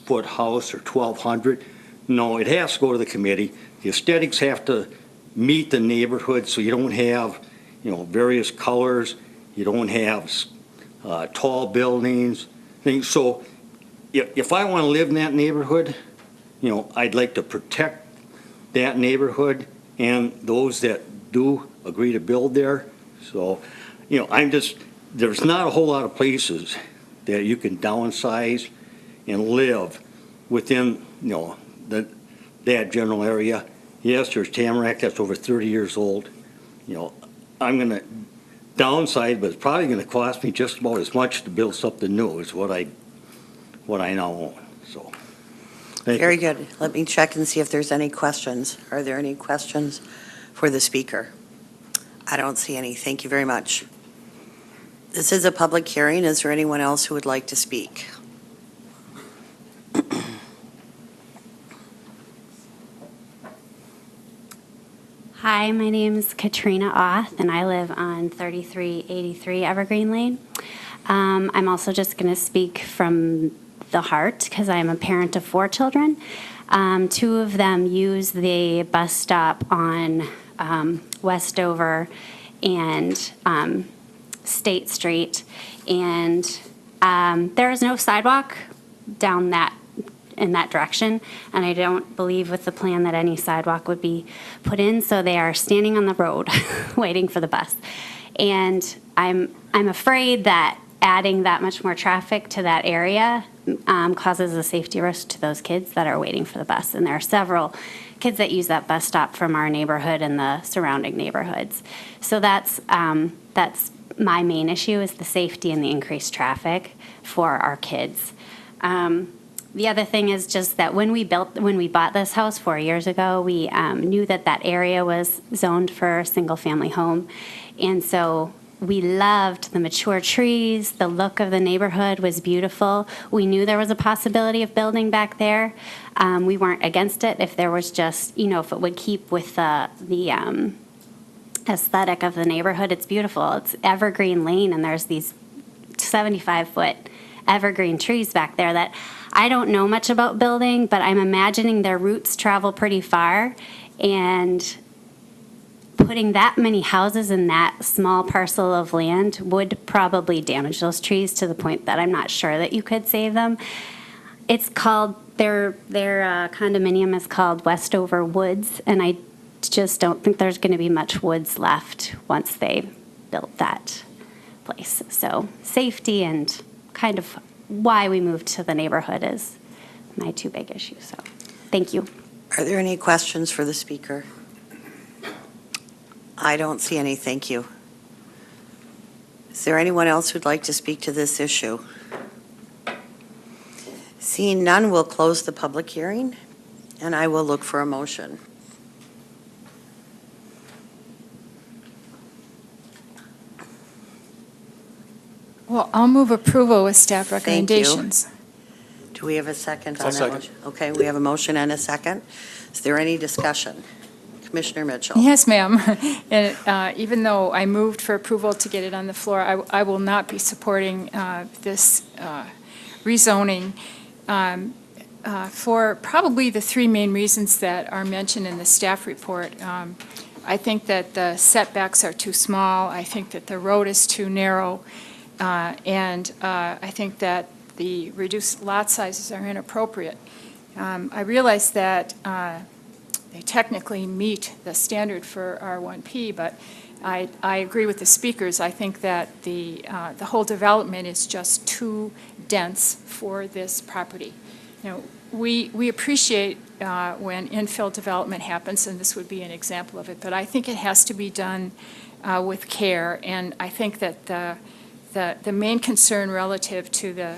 foot house or 1,200, no, it has to go to the committee. The aesthetics have to meet the neighborhood, so you don't have, various colors, you don't have tall buildings, things. So if I want to live in that neighborhood, I'd like to protect that neighborhood and those that do agree to build there. So, there's not a whole lot of places that you can downsize and live within, that general area. Yes, there's Tamarack that's over 30 years old. I'm going to downsize, but it's probably going to cost me just about as much to build something new as what I now own. So, thank Very you. good. Let me check and see if there's any questions. Are there any questions for the speaker? I don't see any. Thank you very much. This is a public hearing. Is there anyone else who would like to speak? Hi, my name is Katrina Oth, and I live on 3383 Evergreen Lane. I'm also just going to speak from the heart because I'm a parent of 4 children. 2 of them use the bus stop on Westover and State Street, and there is no sidewalk down in that direction, and I don't believe with the plan that any sidewalk would be put in, so they are standing on the road waiting for the bus. And I'm afraid that adding that much more traffic to that area causes a safety risk to those kids that are waiting for the bus. And there are several kids that use that bus stop from our neighborhood and the surrounding neighborhoods. So that's my main issue, is the safety and the increased traffic for our kids. The other thing is just that when we bought this house 4 years ago, we knew that area was zoned for a single-family home, and so we loved the mature trees. The look of the neighborhood was beautiful. We knew there was a possibility of building back there. We weren't against it if there was just, if it would keep with the aesthetic of the neighborhood. It's beautiful. It's Evergreen Lane, and there's these 75-foot evergreen trees back there that I don't know much about building, but I'm imagining their roots travel pretty far, and putting that many houses in that small parcel of land would probably damage those trees to the point that I'm not sure that you could save them. It's called, their condominium is called Westover Woods, and I just don't think there's going to be much woods left once they built that place. So safety and kind of why we moved to the neighborhood is my 2 big issues. So thank you. Are there any questions for the speaker? I don't see any. Thank you. Is there anyone else who'd like to speak to this issue? Seeing none, we'll close the public hearing, and I will look for a motion. Well, I'll move approval with staff Thank you. recommendations. Do we have a second on I'll that second. motion? Okay, we have a motion and a second. Is there any discussion? Commissioner Mitchell? Yes, ma'am. And even though I moved for approval to get it on the floor, I will not be supporting this rezoning for probably the 3 main reasons that are mentioned in the staff report. I think that the setbacks are too small. I think that the road is too narrow. And I think that the reduced lot sizes are inappropriate. I realize that they technically meet the standard for R1P, but I agree with the speakers. I think that the whole development is just too dense for this property. You know, we appreciate when infill development happens, and this would be an example of it, but I think it has to be done with care, and I think that the main concern relative to the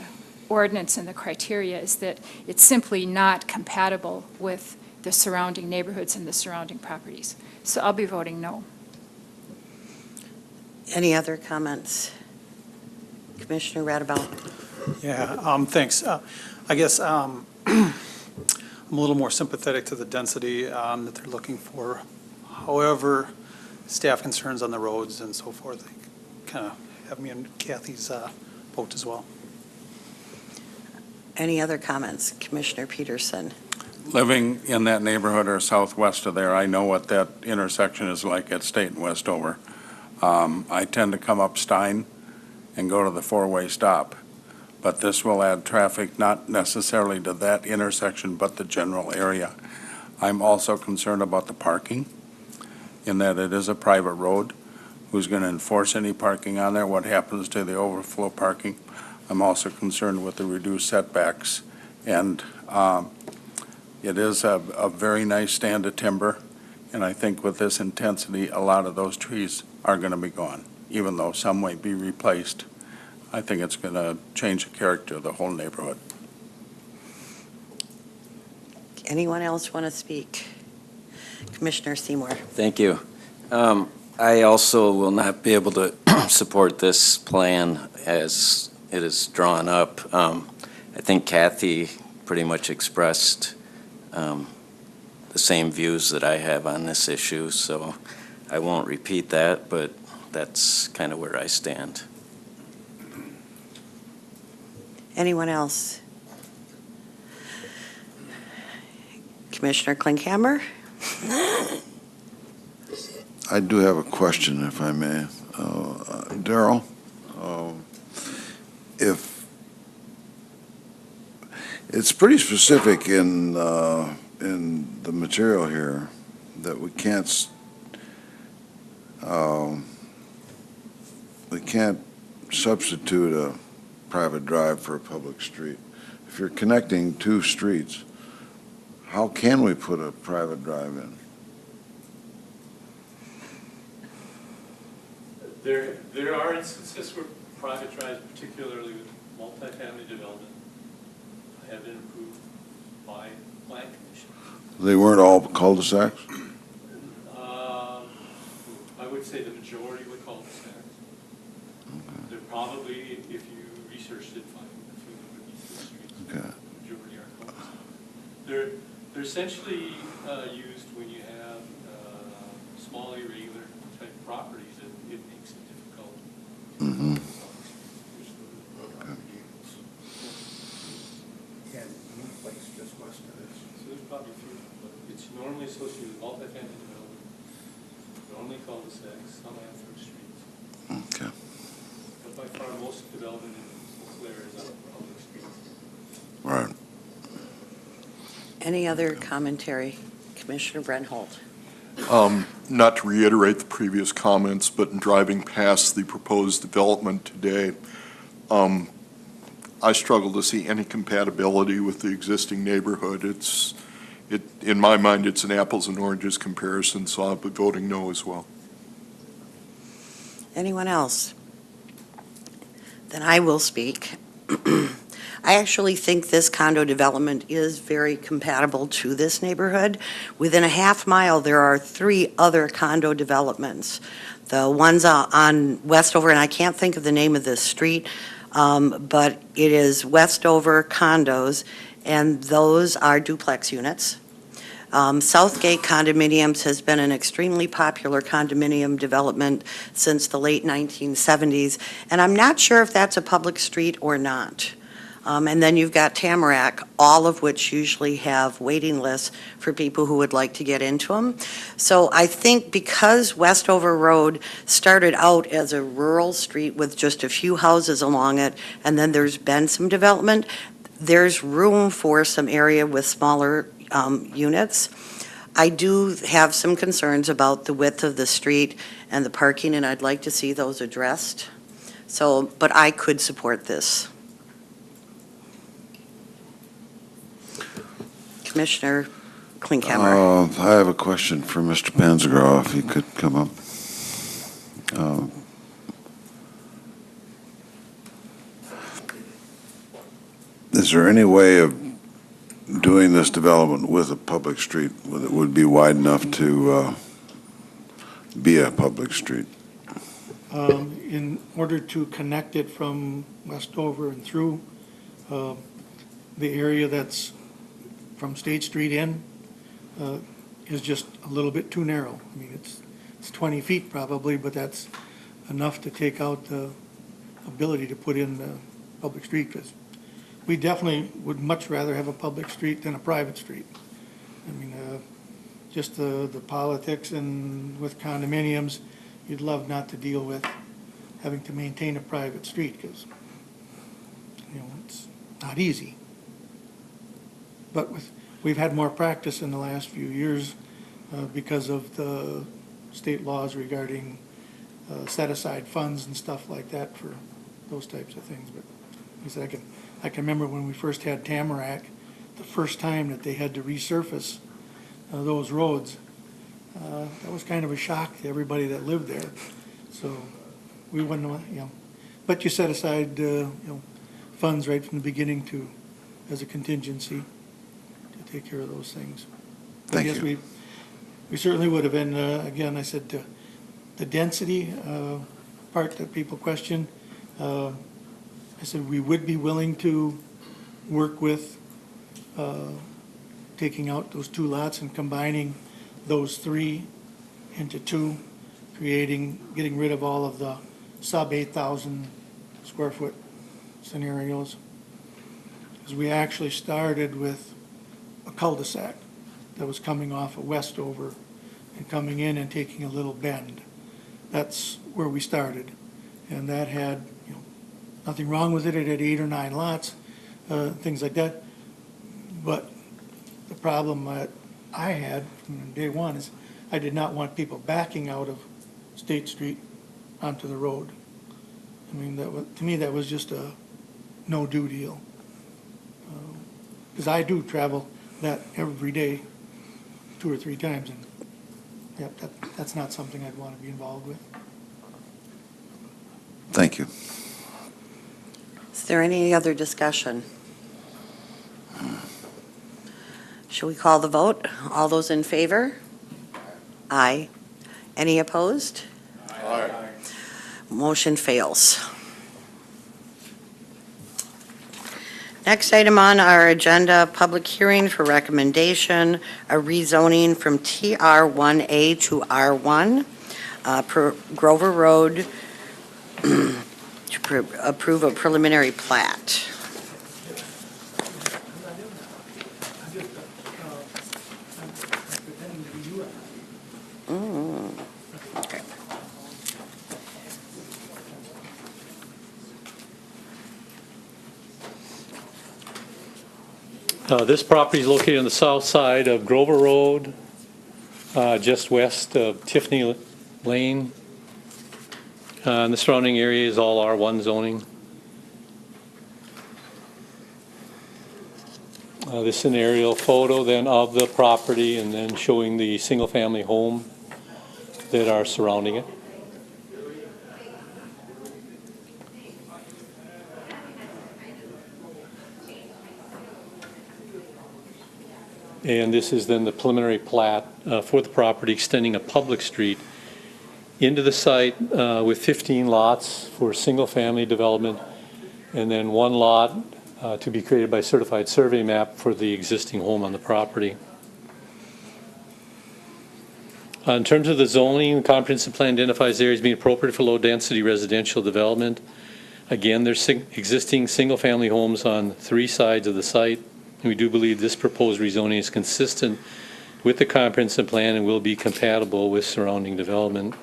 ordinance and the criteria is that it's simply not compatible with the surrounding neighborhoods and the surrounding properties. So I'll be voting no. Any other comments? Commissioner Radabel? Yeah, thanks. I guess I'm a little more sympathetic to the density that they're looking for. However, staff concerns on the roads and so forth kind of have me in Kathy's boat as well. Any other comments? Commissioner Peterson? Living in that neighborhood or southwest of there, I know what that intersection is like at State and Westover. I tend to come up Stein and go to the four-way stop. But this will add traffic, not necessarily to that intersection, but the general area. I'm also concerned about the parking, in that it is a private road. Who's going to enforce any parking on there? What happens to the overflow parking? I'm also concerned with the reduced setbacks. And it is a very nice stand of timber, and I think with this intensity, a lot of those trees are going to be gone, even though some might be replaced. I think it's going to change the character of the whole neighborhood. Anyone else want to speak? Commissioner Seymour? Thank you. I also will not be able to support this plan as it is drawn up. I think Kathy pretty much expressed the same views that I have on this issue, so I won't repeat that, but that's kind of where I stand. Anyone else? Commissioner Klinkhammer? I do have a question, if I may. Darrell, if it's pretty specific in the material here that we can't substitute a private drive for a public street. If you're connecting two streets, how can we put a private drive in? There are instances where private drives, particularly with multifamily development, have been approved by Plan Commission. They weren't all cul-de-sacs? I would say the majority were cul-de-sacs. They're probably, if you researched it, find a few that would be through streets. Okay. The majority are cul-de-sacs. They're essentially used when you have small irregular type properties. It makes it difficult. Mm-hmm. So there's probably a few, but it's normally associated with multifamily development, normally cul-de-sacs, some have through streets. Okay. But by far, most development in Eau Claire is on public streets. Right. Any other commentary? Commissioner Brenholt? Not to reiterate the previous comments, but in driving past the proposed development today, I struggle to see any compatibility with the existing neighborhood. In my mind, it's an apples and oranges comparison, so I'll be voting no as well. Anyone else? Then I will speak. I actually think this condo development is very compatible to this neighborhood. Within a half mile, there are 3 other condo developments. The ones on Westover, and I can't think of the name of this street, but it is Westover condos, and those are duplex units. Southgate Condominiums has been an extremely popular condominium development since the late 1970s, and I'm not sure if that's a public street or not. And then you've got Tamarack, all of which usually have waiting lists for people who would like to get into them. So I think because Westover Road started out as a rural street with just a few houses along it, and then there's been some development, there's room for some area with smaller units. I do have some concerns about the width of the street and the parking, and I'd like to see those addressed. So, but I could support this. Commissioner Klinkhammer. I have a question for Mr. Panzagraw, if he could come up. Is there any way of doing this development with a public street that would be wide enough to be a public street? In order to connect it from Westover and through, the area that's from State Street in is just a little bit too narrow. I mean, it's 20 feet probably, but that's enough to take out the ability to put in the public street, because we definitely would much rather have a public street than a private street. I mean, just the politics and with condominiums, you'd love not to deal with having to maintain a private street, because, it's not easy. But we've had more practice in the last few years because of the state laws regarding set-aside funds and stuff like that for those types of things. But like I said, I can remember when we first had Tamarack, the first time that they had to resurface those roads. That was kind of a shock to everybody that lived there. So we wouldn't want, but you set aside, funds right from the beginning as a contingency to take care of those things. Thank Yes, you. we certainly would have been, again, I said, the density part that people question, I said we would be willing to work with taking out those 2 lots and combining those 3 into 2, getting rid of all of the sub 8,000 square foot scenarios. Because we actually started with a cul-de-sac that was coming off of Westover and coming in and taking a little bend. That's where we started. And that had, nothing wrong with it. It had 8 or 9 lots, things like that. But the problem that I had from day one is I did not want people backing out of State Street onto the road. I mean, to me, that was just a no-do deal. Because I do travel that every day, 2 or 3 times, and that's not something I'd want to be involved with. Thank you. Is there any other discussion? Shall we call the vote? All those in favor? Aye. Any opposed? Aye. Motion fails. Next item on our agenda, public hearing for recommendation, a rezoning from TR1A to R1 per Grover Road to approve a preliminary plat. Okay. This property is located on the south side of Grover Road, just west of Tiffany Lane. And the surrounding area is all R1 zoning. This is an aerial photo then of the property and then showing the single-family home that are surrounding it. And this is then the preliminary plat for the property extending a public street into the site with 15 lots for single-family development, and then 1 lot to be created by certified survey map for the existing home on the property. In terms of the zoning, the comprehensive plan identifies areas being appropriate for low-density residential development. Again, there's existing single-family homes on 3 sides of the site, and we do believe this proposed rezoning is consistent with the comprehensive plan and will be compatible with surrounding development.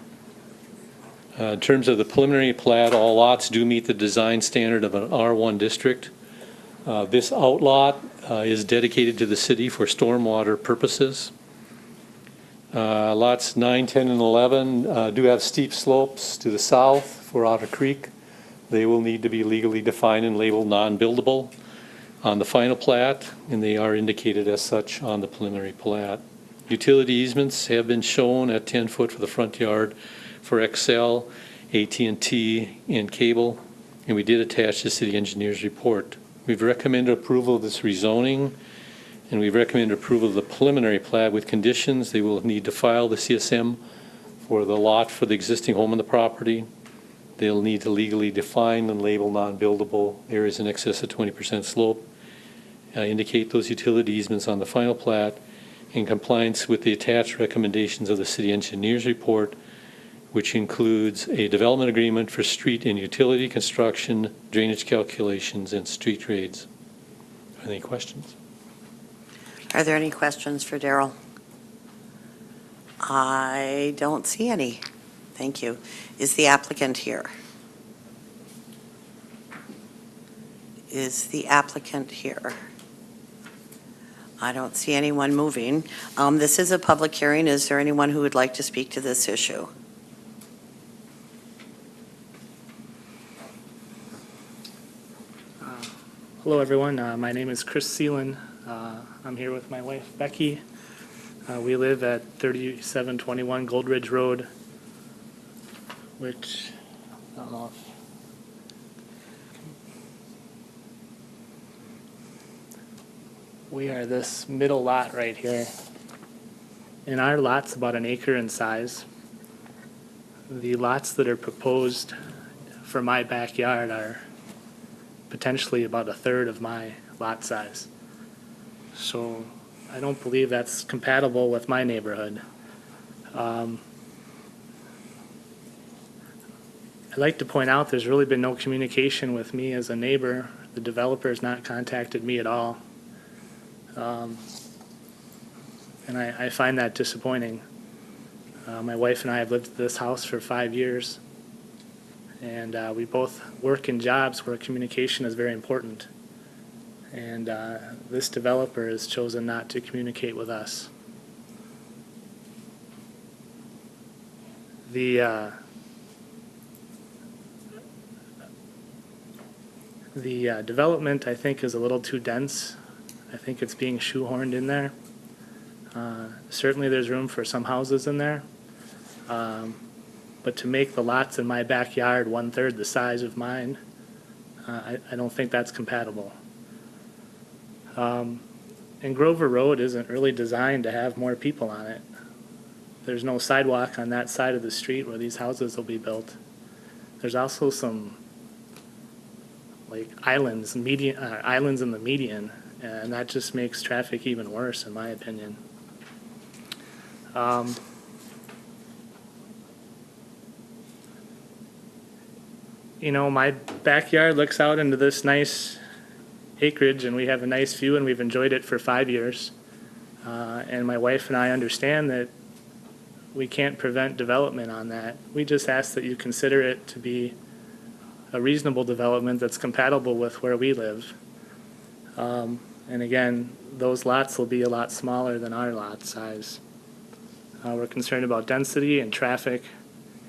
In terms of the preliminary plat, all lots do meet the design standard of an R1 district. This outlot is dedicated to the city for stormwater purposes. Lots 9, 10, and 11 do have steep slopes to the south for Otter Creek. They will need to be legally defined and labeled non-buildable. on the final plat, and they are indicated as such on the preliminary plat. Utility easements have been shown at 10 foot for the front yard for XL, AT&T, and cable, and we did attach the city engineer's report. We've recommended approval of this rezoning, and we've recommended approval of the preliminary plat with conditions. They will need to file the CSM for the lot for the existing home on the property. They'll need to legally define and label non-buildable areas in excess of 20% slope, indicate those utility easements on the final plat in compliance with the attached recommendations of the city engineer's report, which includes a development agreement for street and utility construction, drainage calculations, and street grades. Any questions? Are there any questions for Daryl? I don't see any. Thank you. Is the applicant here? Is the applicant here? I don't see anyone moving. This is a public hearing. Is there anyone who would like to speak to this issue? Hello, everyone. My name is Chris Seelan. I'm here with my wife, Becky. We live at 3721 Gold Ridge Road, which I don't know if we are this middle lot right here. And our lot's about an acre in size. The lots that are proposed for my backyard are potentially about a third of my lot size. So I don't believe that's compatible with my neighborhood. I'd like to point out there's really been no communication with me as a neighbor. The developer's not contacted me at all. And I find that disappointing. My wife and I have lived at this house for 5 years, and we both work in jobs where communication is very important. And this developer has chosen not to communicate with us. The development, I think, is a little too dense. I think it's being shoehorned in there. Certainly there's room for some houses in there. But to make the lots in my backyard 1/3 the size of mine, I don't think that's compatible. And Grover Road isn't really designed to have more people on it. There's no sidewalk on that side of the street where these houses will be built. There's also some like islands in the median, and that just makes traffic even worse, in my opinion. You know, my backyard looks out into this nice acreage, and we have a nice view, and we've enjoyed it for 5 years. And my wife and I understand that we can't prevent development on that. We just ask that you consider it to be a reasonable development that's compatible with where we live. And again, those lots will be a lot smaller than our lot size. We're concerned about density and traffic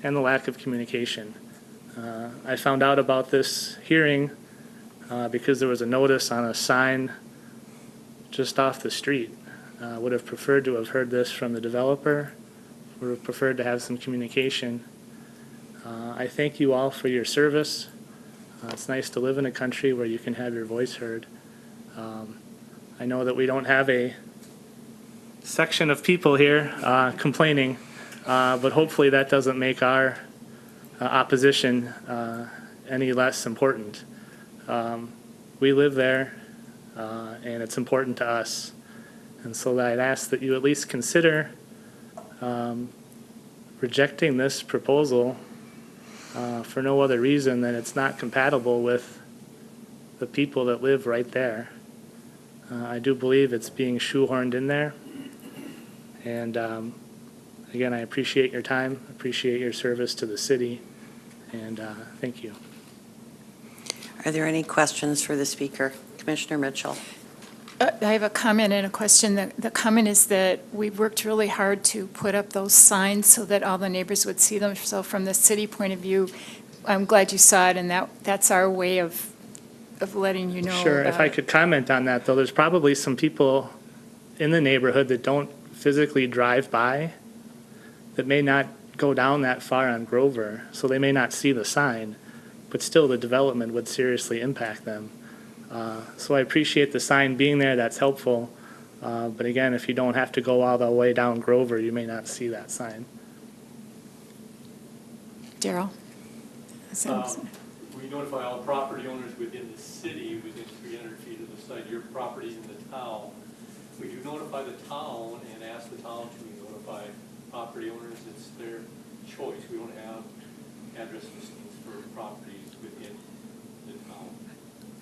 and the lack of communication. I found out about this hearing because there was a notice on a sign just off the street. Would have preferred to have heard this from the developer. Would have preferred to have some communication. I thank you all for your service. It's nice to live in a country where you can have your voice heard. I know that we don't have a section of people here complaining, but hopefully that doesn't make our opposition any less important. We live there, and it's important to us. And so I'd ask that you at least consider rejecting this proposal for no other reason than it's not compatible with the people that live right there. I do believe it's being shoehorned in there. And again, I appreciate your time, appreciate your service to the city, and thank you. Are there any questions for the speaker? Commissioner Mitchell. I have a comment and a question. The comment is that we've worked really hard to put up those signs so that all the neighbors would see them. So from the city point of view, I'm glad you saw it, and that's our way of of letting you know. Sure, if about I it. could comment on that, though, there's probably some people in the neighborhood that don't physically drive by, that may not go down that far on Grover, so they may not see the sign, but still the development would seriously impact them. So I appreciate the sign being there, that's helpful. But again, if you don't have to go all the way down Grover, you may not see that sign. Daryl? We notify all property owners within the city, within 300 feet of the site, your property's in the town. We do notify the town and ask the town to notify property owners. It's their choice. We don't have address listings for properties within the town.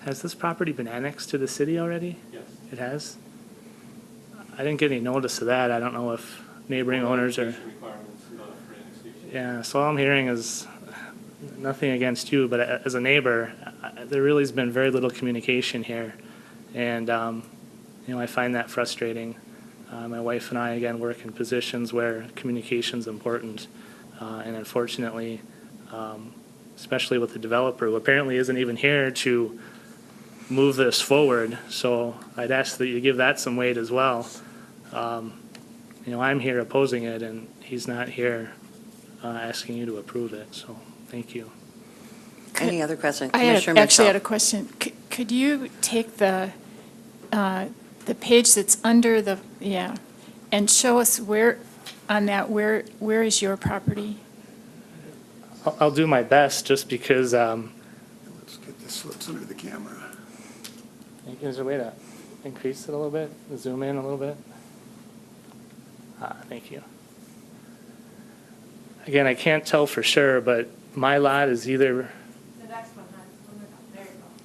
Has this property been annexed to the city already? Yes. It has? I didn't get any notice of that. I don't know if neighboring owners are. Requirements for annexation. Yeah, so all I'm hearing is nothing against you, but as a neighbor, there really has been very little communication here. And, I find that frustrating. My wife and I, again, work in positions where communication's important. And unfortunately, especially with the developer, who apparently isn't even here to move this forward. So I'd ask that you give that some weight as well. I'm here opposing it, and he's not here asking you to approve it. So thank you. Any other questions? I Commissioner actually had Mitchell. a question. Could you take the page that's under the, and show us where is your property? I'll do my best, just because. Let's get this so it's under the camera. Is there a way to increase it a little bit, zoom in a little bit? Thank you. Again, I can't tell for sure, but my lot is either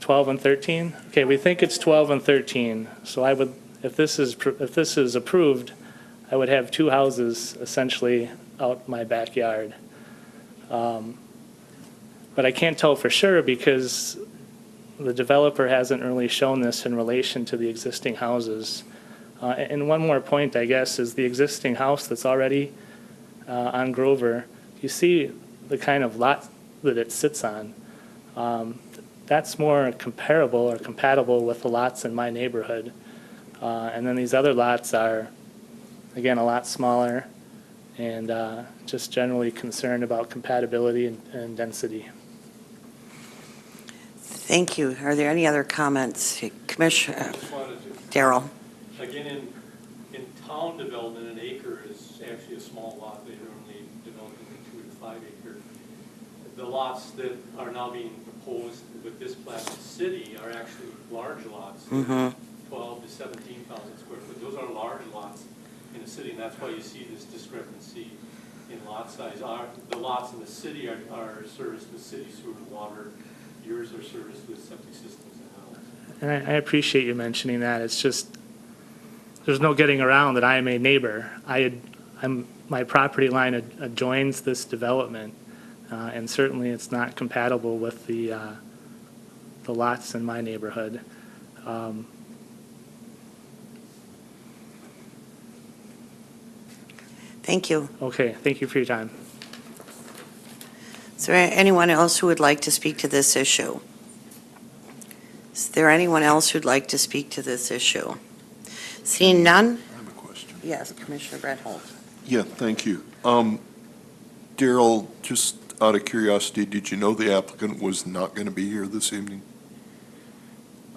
12 and 13? Okay, we think it's 12 and 13. So I would, if this is approved, I would have two houses essentially out my backyard. But I can't tell for sure because the developer hasn't really shown this in relation to the existing houses. And one more point, I guess, is the existing house that's already on Grover. You see the kind of lot that it sits on. That's more comparable or compatible with the lots in my neighborhood. And then these other lots are, again, a lot smaller and just generally concerned about compatibility and density. Thank you. Are there any other comments? Commissioner Darrell. Again, in town development, an acre is actually a small lot. They normally develop into 2 to 5 acre. The lots that are now being proposed with this Plat city are actually large lots, 12 to 17,000 square foot. Those are large lots in the city, and that's why you see this discrepancy in lot size. The lots in the city are serviced with city sewer and water. Yours are serviced with septic systems and house. And I appreciate you mentioning that. It's just, there's no getting around that I am a neighbor. My property line adjoins this development, and certainly it's not compatible with the lots in my neighborhood. Thank you. Okay, thank you for your time. Is there anyone else who would like to speak to this issue? Is there anyone else who'd like to speak to this issue? Seeing none? I have a question. Yes, Commissioner Brett Holt. Yeah, thank you. Daryl, just out of curiosity, did you know the applicant was not going to be here this evening?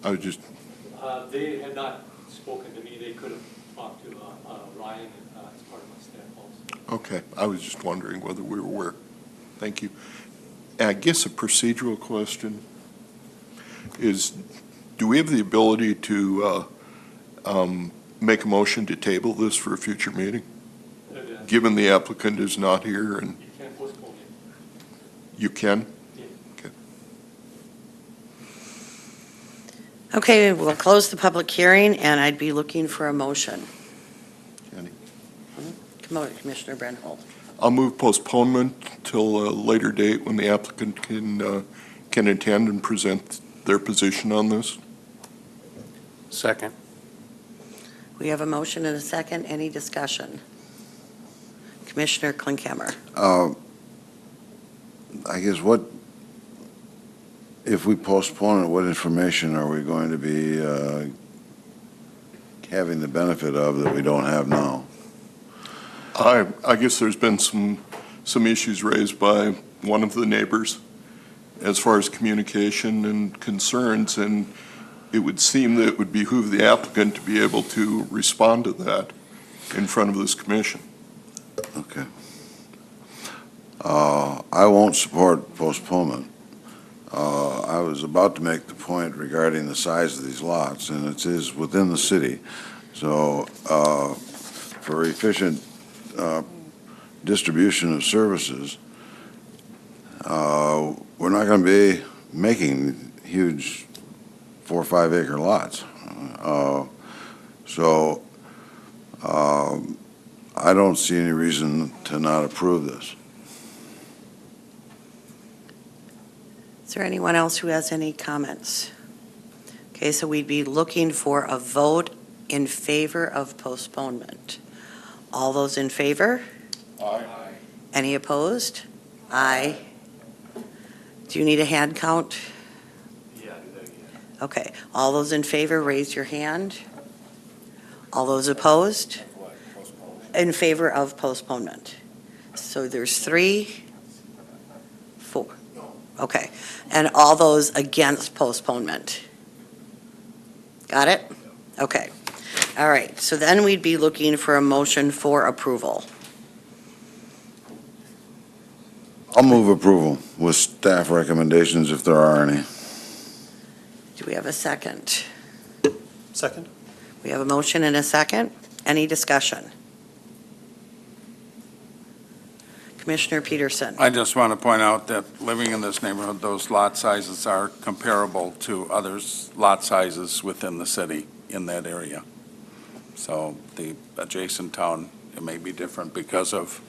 I was just, They had not spoken to me. They could have talked to Ryan as part of my staff also. okay, I was just wondering whether we were aware. Thank you. And I guess a procedural question is, do we have the ability to make a motion to table this for a future meeting? Given the applicant is not here and You can't postpone it. you can? Yeah. Okay. Okay, we'll close the public hearing, and I'd be looking for a motion. Any? Come on, Commissioner Brett Holt. I'll move postponement till a later date when the applicant can attend and present their position on this. Second. We have a motion and a second. Any discussion? Commissioner Klinkhammer. I guess what if we postpone it, what information are we going to be having the benefit of that we don't have now? I guess there's been some issues raised by one of the neighbors as far as communication and concerns, and it would seem that it would behoove the applicant to be able to respond to that in front of this commission. Okay. I won't support postponement. I was about to make the point regarding the size of these lots, and it is within the city. So for efficient distribution of services, we're not going to be making huge 4 or 5 acre lots. So I don't see any reason to not approve this. Is there anyone else who has any comments? Okay, so we'd be looking for a vote in favor of postponement. All those in favor? Aye. Any opposed? Aye. Do you need a hand count? Yeah, do that again. Okay, all those in favor, raise your hand. All those opposed? In favor of postponement. So there's 3, 4. Okay, and all those against postponement? Got it? Okay. All right, so then we'd be looking for a motion for approval. I'll move approval with staff recommendations if there are any. Do we have a second? Second? We have a motion and a second. Any discussion? Commissioner Peterson. I just want to point out that living in this neighborhood, those lot sizes are comparable to others' lot sizes within the city in that area. So the adjacent town, it may be different because of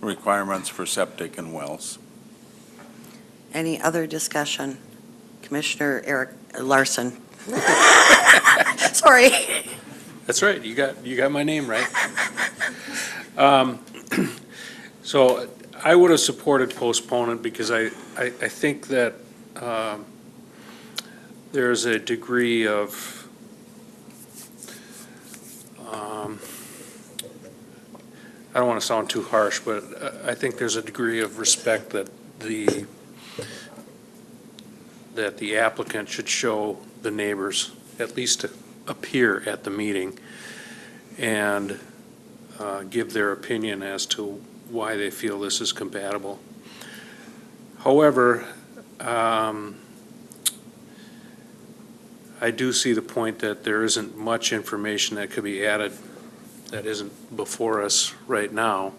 requirements for septic and wells. Any other discussion? Commissioner Eric Larson. Sorry. That's right, you got my name right. So I would have supported postponement because I think that there's a degree of, I don't want to sound too harsh, but I think there's a degree of respect that the applicant should show the neighbors, at least to appear at the meeting and give their opinion as to why they feel this is compatible. However, I do see the point that there isn't much information that could be added that isn't before us right now.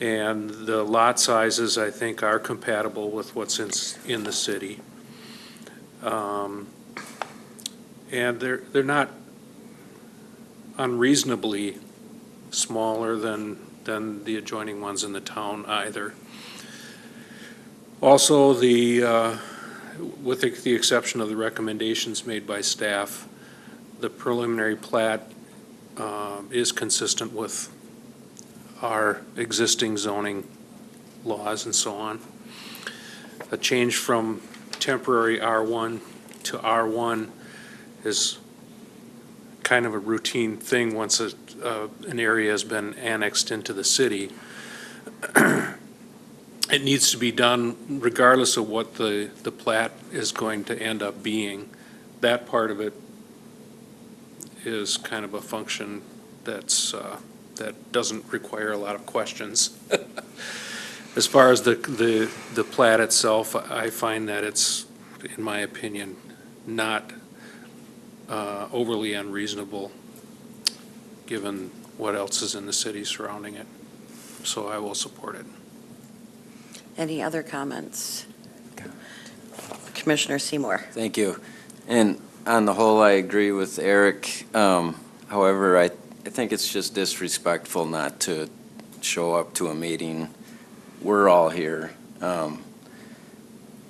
And the lot sizes, I think, are compatible with what's in the city. And they're not unreasonably smaller than the adjoining ones in the town either. Also, with the exception of the recommendations made by staff, the preliminary plat is consistent with our existing zoning laws and so on. A change from temporary R1 to R1 is kind of a routine thing once an area has been annexed into the city. It needs to be done regardless of what the plat is going to end up being. That part of it is kind of a function that doesn't require a lot of questions. As far as the plat itself, I find that it's, in my opinion, not overly unreasonable given what else is in the city surrounding it. So I will support it. Any other comments? Commissioner Seymour. Thank you. And on the whole, I agree with Eric. However, I think it's just disrespectful not to show up to a meeting. We're all here.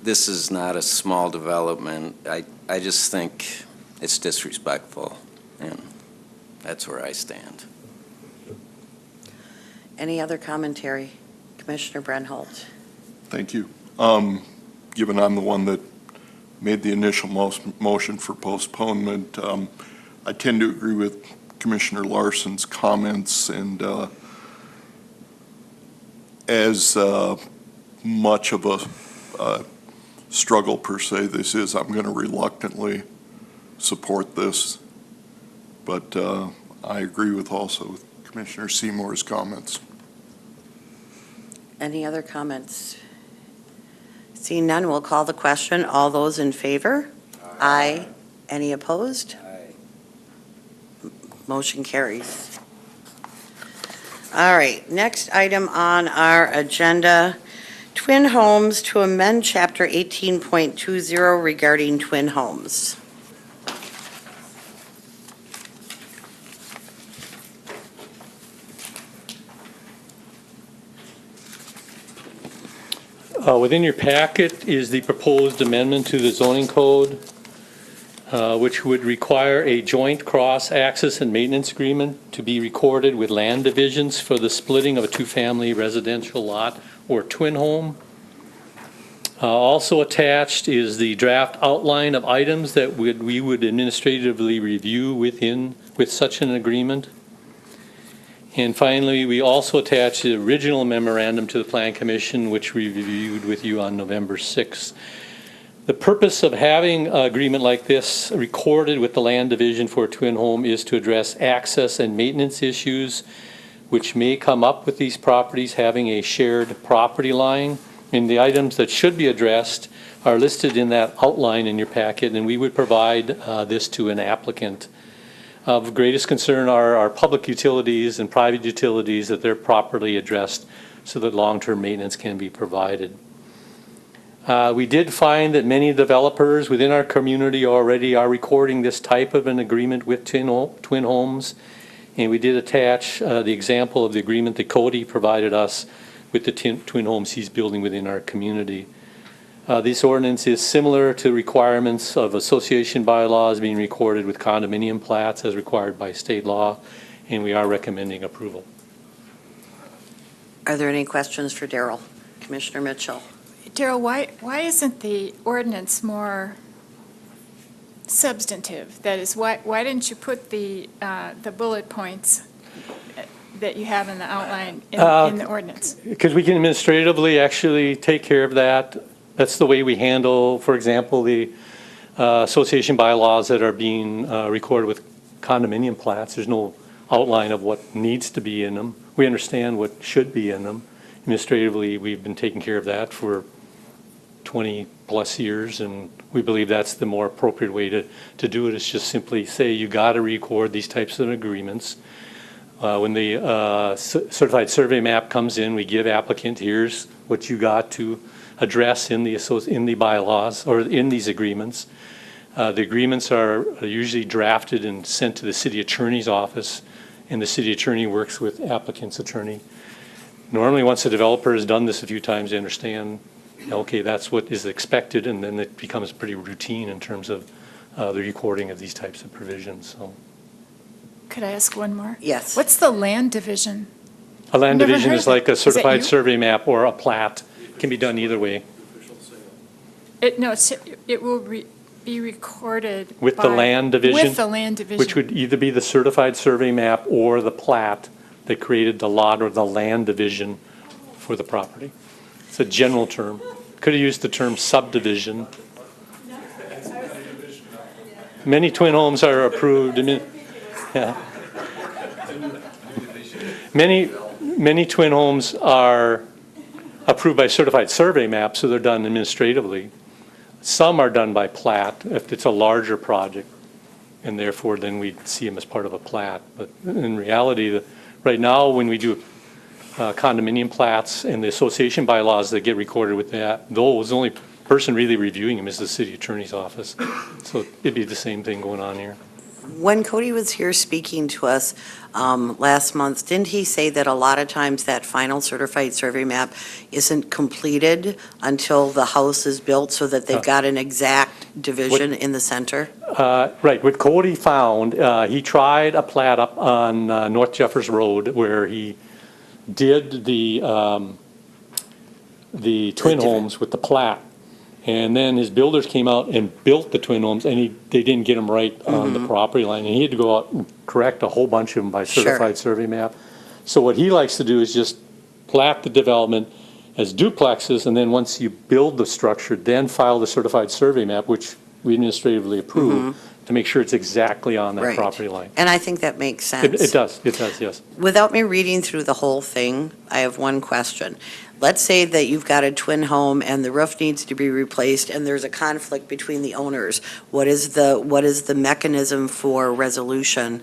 This is not a small development. I just think it's disrespectful, and that's where I stand. Any other commentary? Commissioner Brenholtz. Thank you. Given I'm the one that made the initial motion for postponement. I tend to agree with Commissioner Larson's comments, and as much of a struggle per se this is, I'm going to reluctantly support this, but I agree with also with Commissioner Seymour's comments. Any other comments? Seeing none, we'll call the question. All those in favor? Aye. Any opposed? Aye. Motion carries. All right, next item on our agenda, twin homes, to amend Chapter 18.20 regarding twin homes. Within your packet is the proposed amendment to the zoning code, which would require a joint cross-access and maintenance agreement to be recorded with land divisions for the splitting of a two-family residential lot or twin home. Also attached is the draft outline of items that we would administratively review with such an agreement. And finally, we also attached the original memorandum to the Plan Commission, which we reviewed with you on November 6th. The purpose of having an agreement like this recorded with the land division for a twin home is to address access and maintenance issues which may come up with these properties having a shared property line. And the items that should be addressed are listed in that outline in your packet, and we would provide this to an applicant. Of greatest concern are our public utilities and private utilities, that they're properly addressed so that long-term maintenance can be provided. We did find that many developers within our community already are recording this type of an agreement with twin homes, and we did attach the example of the agreement that Cody provided us with the twin homes he's building within our community. This ordinance is similar to requirements of association bylaws being recorded with condominium plats as required by state law, and we are recommending approval. Are there any questions for Daryl? Commissioner Mitchell? Daryl, why isn't the ordinance more substantive? That is, why didn't you put the bullet points that you have in the outline in the ordinance? Because we can administratively actually take care of that. That's the way we handle, for example, the association bylaws that are being recorded with condominium plats. There's no outline of what needs to be in them. We understand what should be in them. Administratively, we've been taking care of that for 20 plus years, and we believe that's the more appropriate way to do it, is just simply say you got to record these types of agreements. When the certified survey map comes in, we give applicant, here's what you got to address in the bylaws or in these agreements. The agreements are usually drafted and sent to the city attorney's office, and the city attorney works with applicant's attorney. Normally, once the developer has done this a few times, they understand, okay, that's what is expected, and then it becomes pretty routine in terms of the recording of these types of provisions. So, could I ask one more? Yes. What's the land division? a land Never division heard is of it. like a Is that certified you? survey map or a plat. It can be done either way. It will be recorded With the by- land division? With the land division. Which would either be the certified survey map or the plat that created the lot or the land division for the property. It's a general term. Could have used the term subdivision. Many twin homes are approved. Yeah. Many twin homes are approved by certified survey map, so they're done administratively. Some are done by plat if it's a larger project, and therefore then we see them as part of a plat. But in reality, right now, when we do condominium plats and the association bylaws that get recorded with that, those, the only person really reviewing them is the city attorney's office. So it'd be the same thing going on here. When Cody was here speaking to us last month, didn't he say that a lot of times that final certified survey map isn't completed until the house is built so that they've got an exact division in the center? Right. What Cody found, he tried a plat up on North Jeffers Road where he did the twin homes with the plat. And then his builders came out and built the twin homes, and they didn't get them right on the property line. And he had to go out and correct a whole bunch of them by certified survey map. So what he likes to do is just plat the development as duplexes, and then once you build the structure, then file the certified survey map, which we administratively approve, to make sure it's exactly on that Right. property line. And I think that makes sense. It does, yes. Without me reading through the whole thing, I have one question. Let's say that you've got a twin home and the roof needs to be replaced and there's a conflict between the owners. What is the mechanism for resolution?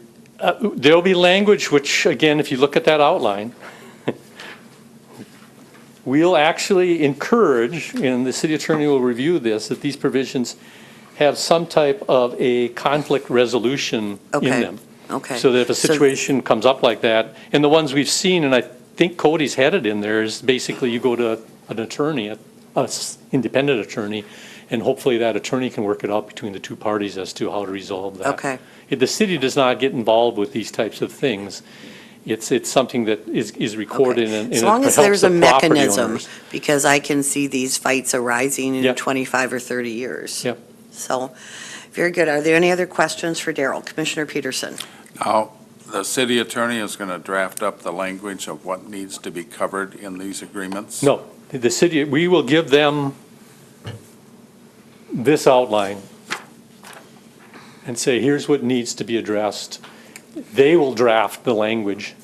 There'll be language which, again, if you look at that outline, we'll actually encourage, and the city attorney will review this, that these provisions have some type of a conflict resolution in them. Okay. So that if a situation comes up like that, and the ones we've seen, and I think Cody's had it in there, is basically you go to an attorney, an independent attorney, and hopefully that attorney can work it out between the two parties as to how to resolve that. Okay. The city does not get involved with these types of things. It's something that is recorded and As it long as helps there's the a property mechanism, owners. because I can see these fights arising in Yep. 25 or 30 years. Yep. So, very good. Are there any other questions for Daryl? Commissioner Peterson? Now, the city attorney is going to draft up the language of what needs to be covered in these agreements? No, the city, we will give them this outline and say, here's what needs to be addressed. They will draft the language,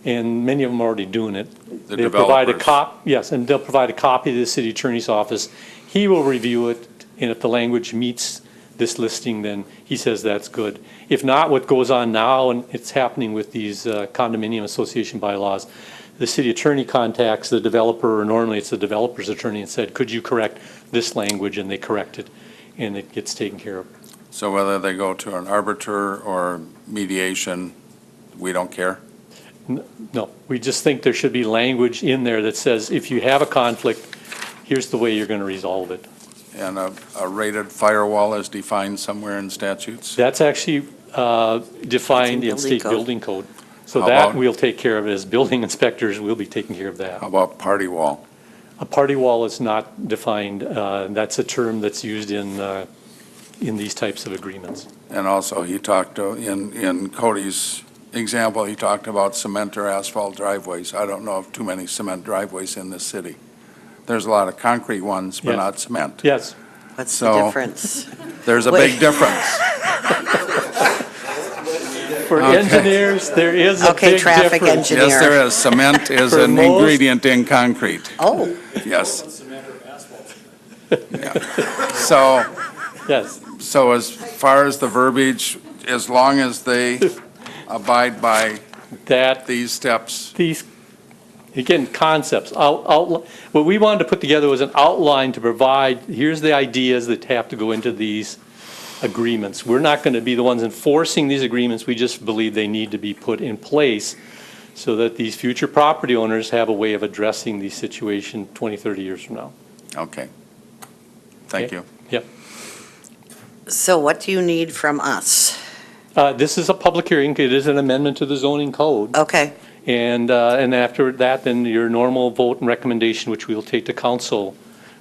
and many of them are already doing it. The They'll provide a developers. Yes, and they'll provide a copy to the city attorney's office. He will review it, and if the language meets this listing, then he says that's good. If not, what goes on now, and it's happening with these condominium association bylaws, the city attorney contacts the developer, or normally it's the developer's attorney, and said, could you correct this language? And they correct it, and it gets taken care of. So whether they go to an arbiter or mediation, we don't care? No, we just think there should be language in there that says, if you have a conflict, here's the way you're going to resolve it. And a rated firewall is defined somewhere in statutes? That's actually defined in building state code. building code. So How that about- we'll take care of as building inspectors, we'll be taking care of that. How about party wall? A party wall is not defined. That's a term that's used in these types of agreements. And also, he talked, in Cody's example, he talked about cement or asphalt driveways. I don't know of too many cement driveways in this city. There's a lot of concrete ones, but Yeah. not cement. Yes. What's So- the difference? There's a Wait. big difference. For Okay. engineers, there is a Okay, big traffic difference. engineer. Yes, there is. Cement is For an most- ingredient in concrete. Oh, Yes. Yeah. So, Yes. so as far as the verbiage, as long as they abide by That these steps, these, again, concepts. What we wanted to put together was an outline to provide, here's the ideas that have to go into these agreements. We're not going to be the ones enforcing these agreements. We just believe they need to be put in place so that these future property owners have a way of addressing these situations 20, 30 years from now. okay. Thank you. Yep. so what do you need from us? This is a public hearing. It is an amendment to the zoning code. Okay, And after that, then your normal vote and recommendation, which we'll take to council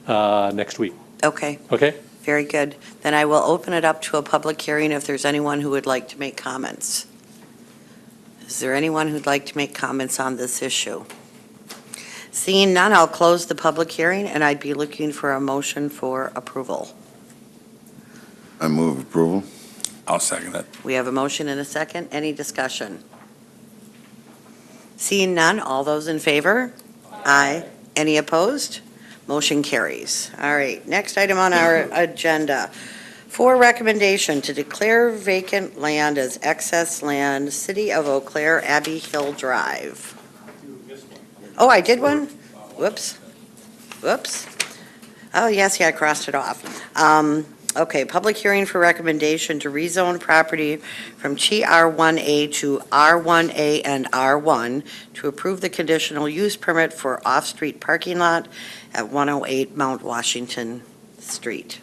next week. okay, Okay? very good. Then I will open it up to a public hearing if there's anyone who would like to make comments. Is there anyone who'd like to make comments on this issue? Seeing none, I'll close the public hearing, and I'd be looking for a motion for approval. I move approval. I'll second it. We have a motion and a second. Any discussion? Seeing none, all those in favor? Aye. Any opposed? Motion carries. All right, next item on our agenda. For recommendation to declare vacant land as excess land, City of Eau Claire, Abbey Hill Drive. Oh, I did one? Whoops. Whoops. Oh, yes, yeah, I crossed it off. Okay, public hearing for recommendation to rezone property from GR1A to R1A and R1 to approve the conditional use permit for off-street parking lot at 108 Mount Washington Street.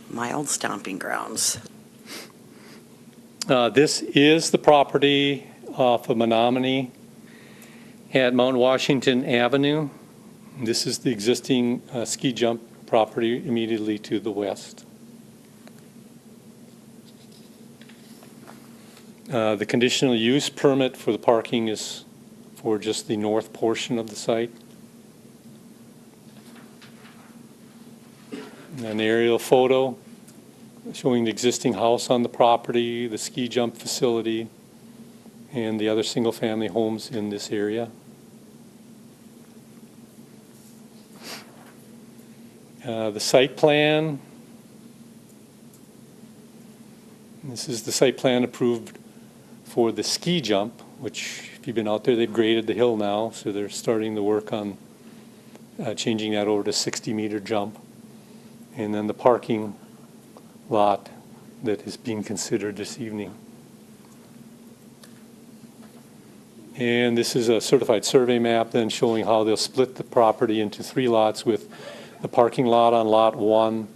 My old stomping grounds. This is the property off of Menominee at Mount Washington Avenue. This is the existing ski jump property immediately to the west. The conditional use permit for the parking is for just the north portion of the site. An aerial photo showing the existing house on the property, the ski jump facility, and the other single-family homes in this area. The site plan. This is the site plan approved for the ski jump, which, if you've been out there, they've graded the hill now, so they're starting the work on changing that over to 60-meter jump. And then the parking lot that is being considered this evening. And this is a certified survey map then showing how they'll split the property into 3 lots, with the parking lot on lot 1,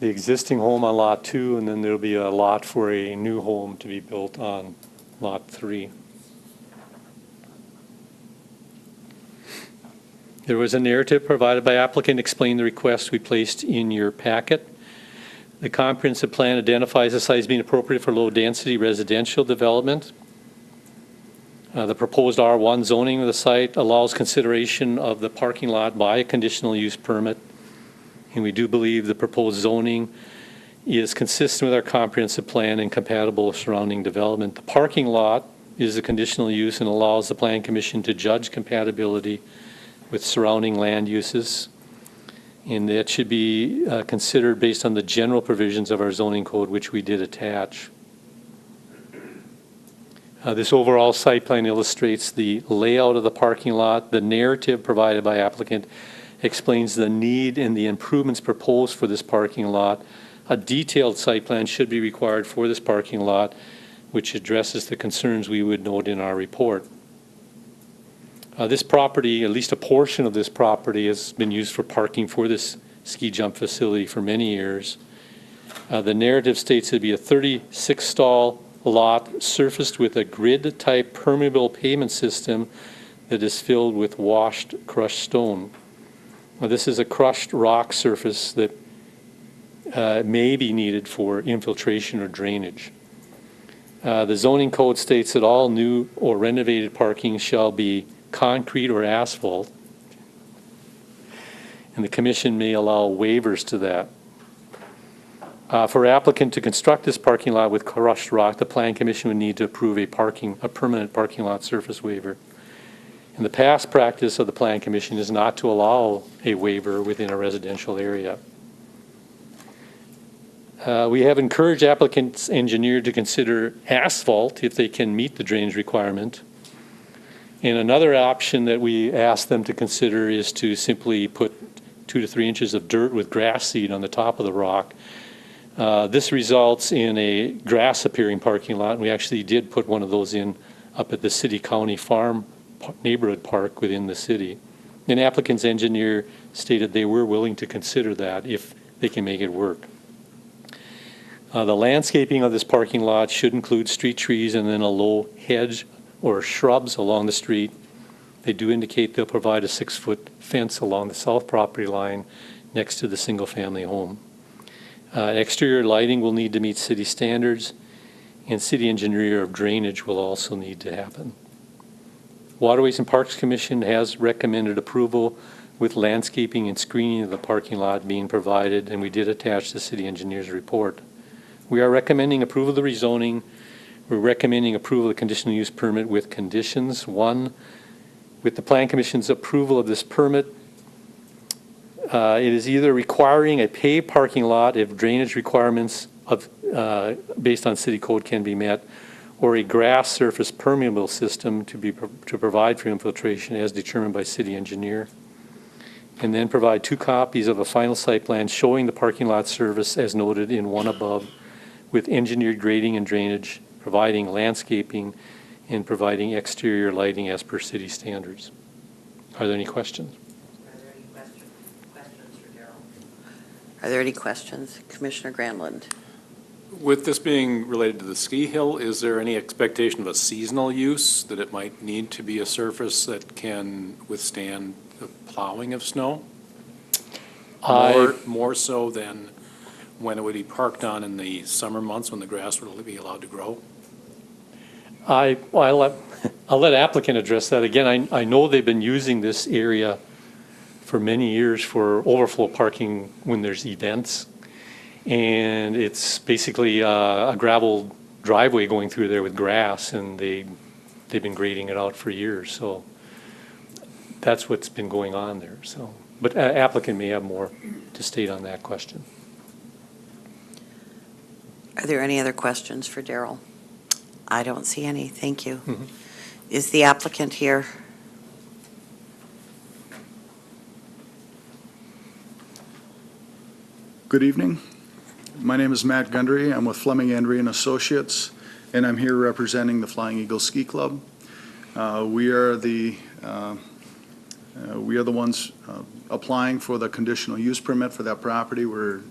the existing home on lot 2, and then there'll be a lot for a new home to be built on lot 3. There was a narrative provided by applicant explaining the request we placed in your packet. The comprehensive plan identifies the site as being appropriate for low-density residential development. The proposed R1 zoning of the site allows consideration of the parking lot by a conditional use permit, and we do believe the proposed zoning is consistent with our comprehensive plan and compatible with surrounding development. The parking lot is a conditional use and allows the Plan Commission to judge compatibility with surrounding land uses, and that should be considered based on the general provisions of our zoning code, which we did attach. This overall site plan illustrates the layout of the parking lot. The narrative provided by applicant explains the need and the improvements proposed for this parking lot. A detailed site plan should be required for this parking lot, which addresses the concerns we would note in our report. This property, at least a portion of this property, has been used for parking for this ski jump facility for many years. The narrative states it'd be a 36-stall lot surfaced with a grid-type permeable pavement system that is filled with washed crushed stone. Now, this is a crushed rock surface that may be needed for infiltration or drainage. The zoning code states that all new or renovated parking shall be concrete or asphalt, and the commission may allow waivers to that. For applicant to construct this parking lot with crushed rock, the Plan Commission would need to approve a permanent parking lot surface waiver. And the past practice of the Plan Commission is not to allow a waiver within a residential area. We have encouraged applicant's engineer to consider asphalt if they can meet the drainage requirement. And another option that we ask them to consider is to simply put 2 to 3 inches of dirt with grass seed on the top of the rock. This results in a grass-appearing parking lot, and we actually did put one of those in up at the city-county farm neighborhood park within the city. An applicant's engineer stated they were willing to consider that if they can make it work. The landscaping of this parking lot should include street trees and then a low hedge or shrubs along the street. They do indicate they'll provide a 6-foot fence along the south property line next to the single-family home. Exterior lighting will need to meet city standards, and city engineer of drainage will also need to happen. Waterways and Parks Commission has recommended approval with landscaping and screening of the parking lot being provided, and we did attach the city engineer's report. We are recommending approval of the rezoning. We're recommending approval of the conditional use permit with conditions. 1, with the Plan Commission's approval of this permit, it is either requiring a paved parking lot if drainage requirements of, based on city code can be met, or a grass surface permeable system to provide for infiltration as determined by city engineer. And then provide 2 copies of a final site plan showing the parking lot service as noted in 1 above, with engineered grading and drainage, providing landscaping, and providing exterior lighting as per city standards. Are there any questions? Are there any questions? Commissioner Granlund. With this being related to the ski hill, is there any expectation of a seasonal use, that it might need to be a surface that can withstand the plowing of snow? More so than when it would be parked on in the summer months when the grass would be allowed to grow? I'll let applicant address that. Again, I know they've been using this area for many years for overflow parking when there's events. And it's basically a gravel driveway going through there with grass, and they've been grading it out for years. So that's what's been going on there. So, but applicant may have more to state on that question. Are there any other questions for Daryl? I don't see any. Thank you. Mhm. Is the applicant here? Good evening. My name is Matt Gundry. I'm with Fleming, Andry and Associates, and I'm here representing the Flying Eagle Ski Club. We are the ones applying for the conditional use permit for that property. We're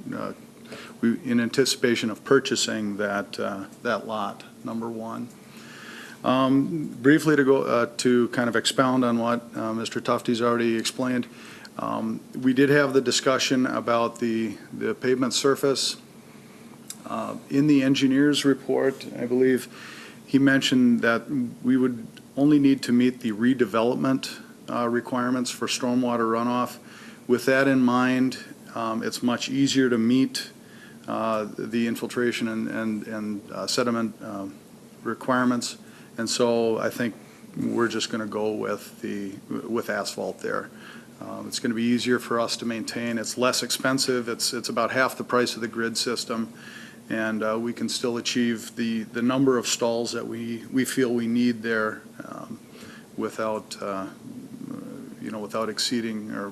in anticipation of purchasing that lot, number one. Briefly to kind of expound on what Mr. Tufte's already explained, we did have the discussion about the pavement surface. In the engineer's report, I believe he mentioned that we would only need to meet the redevelopment requirements for stormwater runoff. With that in mind, it's much easier to meet the infiltration and sediment requirements. And so I think we're just going to go with asphalt there. It's going to be easier for us to maintain. It's less expensive. It's about half the price of the grid system. And we can still achieve the number of stalls that we feel we need there without exceeding our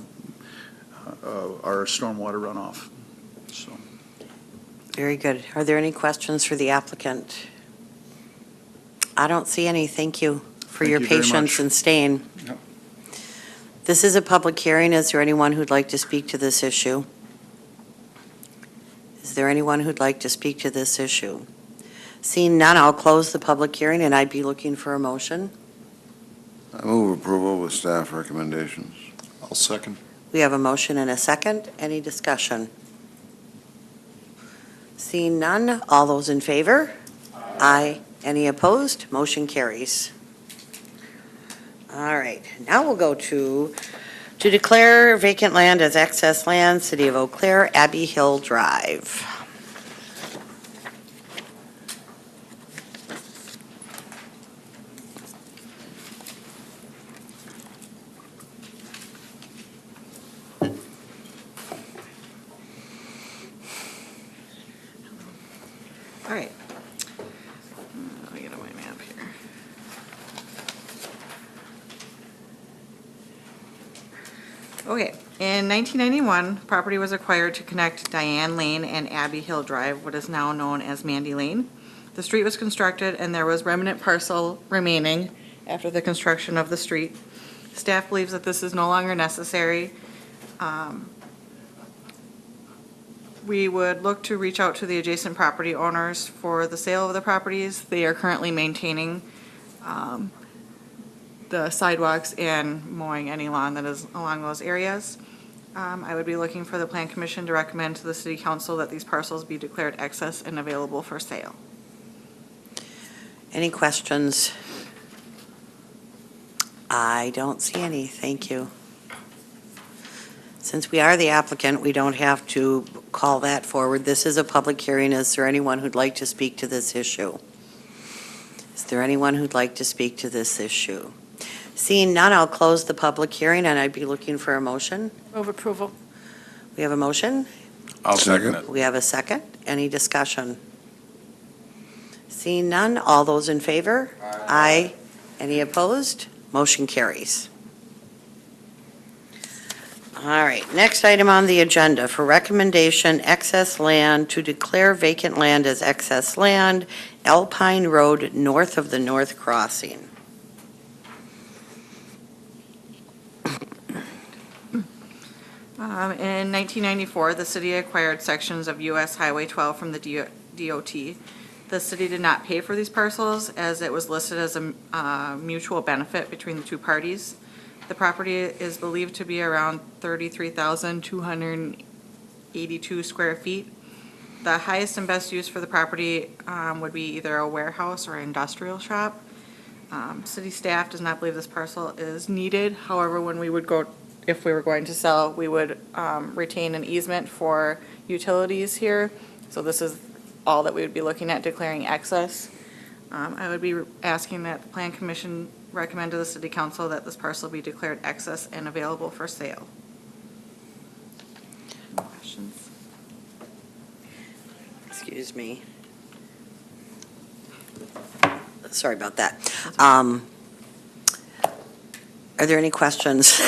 stormwater runoff. So. Very good. Are there any questions for the applicant? I don't see any. Thank you for your patience and staying. Yep. This is a public hearing. Is there anyone who'd like to speak to this issue? Is there anyone who'd like to speak to this issue? Seeing none, I'll close the public hearing, and I'd be looking for a motion. I move approval with staff recommendations. I'll second. We have a motion and a second. Any discussion? Seeing none, all those in favor? Aye. Any opposed? Motion carries. All right, now we'll go to declare vacant land as excess land, City of Eau Claire, Abbey Hill Drive. All right. Let me get on my map here. Okay, in 1991, property was acquired to connect Diane Lane and Abbey Hill Drive, what is now known as Mandy Lane. The street was constructed and there was remnant parcel remaining after the construction of the street. Staff believes that this is no longer necessary. We would look to reach out to the adjacent property owners for the sale of the properties. They are currently maintaining the sidewalks and mowing any lawn that is along those areas. I would be looking for the Plan Commission to recommend to the City Council that these parcels be declared excess and available for sale. Any questions? I don't see any. Thank you. Since we are the applicant, we don't have to call that forward. This is a public hearing. Is there anyone who'd like to speak to this issue? Is there anyone who'd like to speak to this issue? Seeing none, I'll close the public hearing, and I'd be looking for a motion. Move approval. We have a motion. I'll second it. We have a second. Any discussion? Seeing none, all those in favor? Aye. Any opposed? Motion carries. All right, next item on the agenda for recommendation, excess land to declare vacant land as excess land, Alpine Road north of the North Crossing. In 1994, the city acquired sections of US Highway 12 from the DOT. The city did not pay for these parcels as it was listed as a mutual benefit between the two parties. The property is believed to be around 33,200 82 square feet. The highest and best use for the property would be either a warehouse or industrial shop. City staff does not believe this parcel is needed. However, when we would go, if we were going to sell, we would retain an easement for utilities here. So this is all that we would be looking at declaring excess. I would be asking that the Plan Commission recommend to the City Council that this parcel be declared excess and available for sale. Questions? Excuse me. Sorry about that. Are there any questions?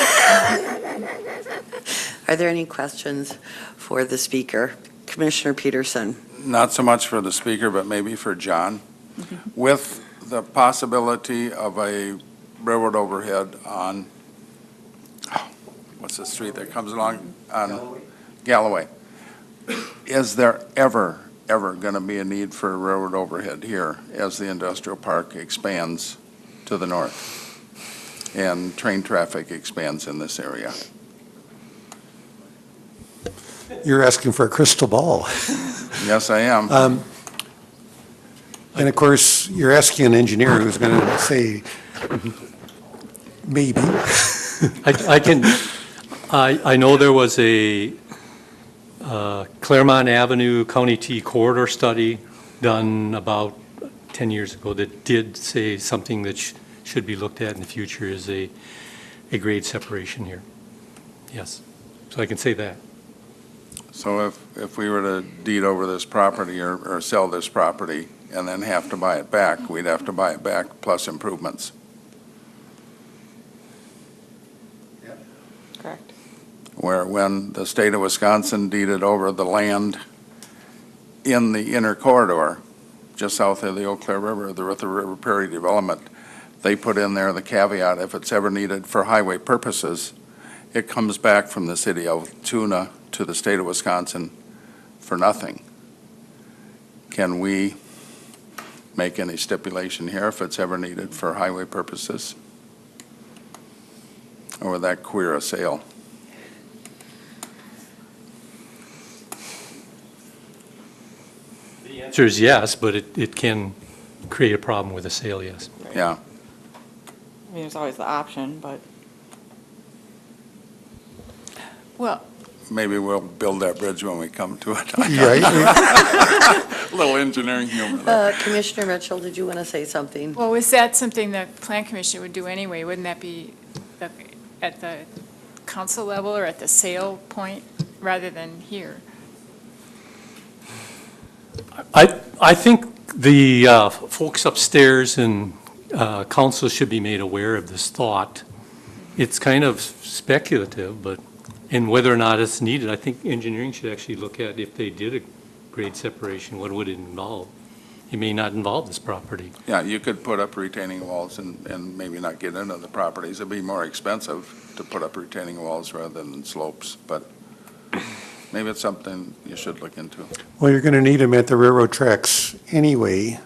Are there any questions for the speaker? Commissioner Peterson. Not so much for the speaker, but maybe for John. With the possibility of a railroad overhead on, what's the street that comes along? On Galloway. Is there ever going to be a need for a railroad overhead here as the industrial park expands to the north and train traffic expands in this area? You're asking for a crystal ball. Yes, I am. And of course, you're asking an engineer who's going to say, maybe. I know there was a Claremont Avenue County T corridor study done about 10 years ago that did say something that should be looked at in the future is a grade separation here. Yes, so I can say that. So if we were to deed over this property or sell this property and then have to buy it back, we'd have to buy it back plus improvements. Correct. Where when the state of Wisconsin deeded over the land in the inner corridor, just south of the Eau Claire River, the River Prairie development, they put in there the caveat, if it's ever needed for highway purposes, it comes back from the city of Altoona to the state of Wisconsin for nothing. Can we make any stipulation here if it's ever needed for highway purposes? Or would that queer a sale? The answer is yes, but it can create a problem with a sale, yes. Yeah. I mean, there's always the option, but. Well, Maybe we'll build that bridge when we come to it. Yeah. Little engineering humor there. Commissioner Mitchell, did you want to say something? well, was that something the Plan Commission would do anyway? Wouldn't that be at the council level or at the sale point rather than here? I think the folks upstairs and council should be made aware of this thought. It's kind of speculative, but and whether or not it's needed, I think engineering should actually look at if they did a grade separation, what would it involve? It may not involve this property. Yeah, you could put up retaining walls and maybe not get into the properties. It'd be more expensive to put up retaining walls rather than slopes, but maybe it's something you should look into. Well, you're going to need them at the railroad tracks anyway.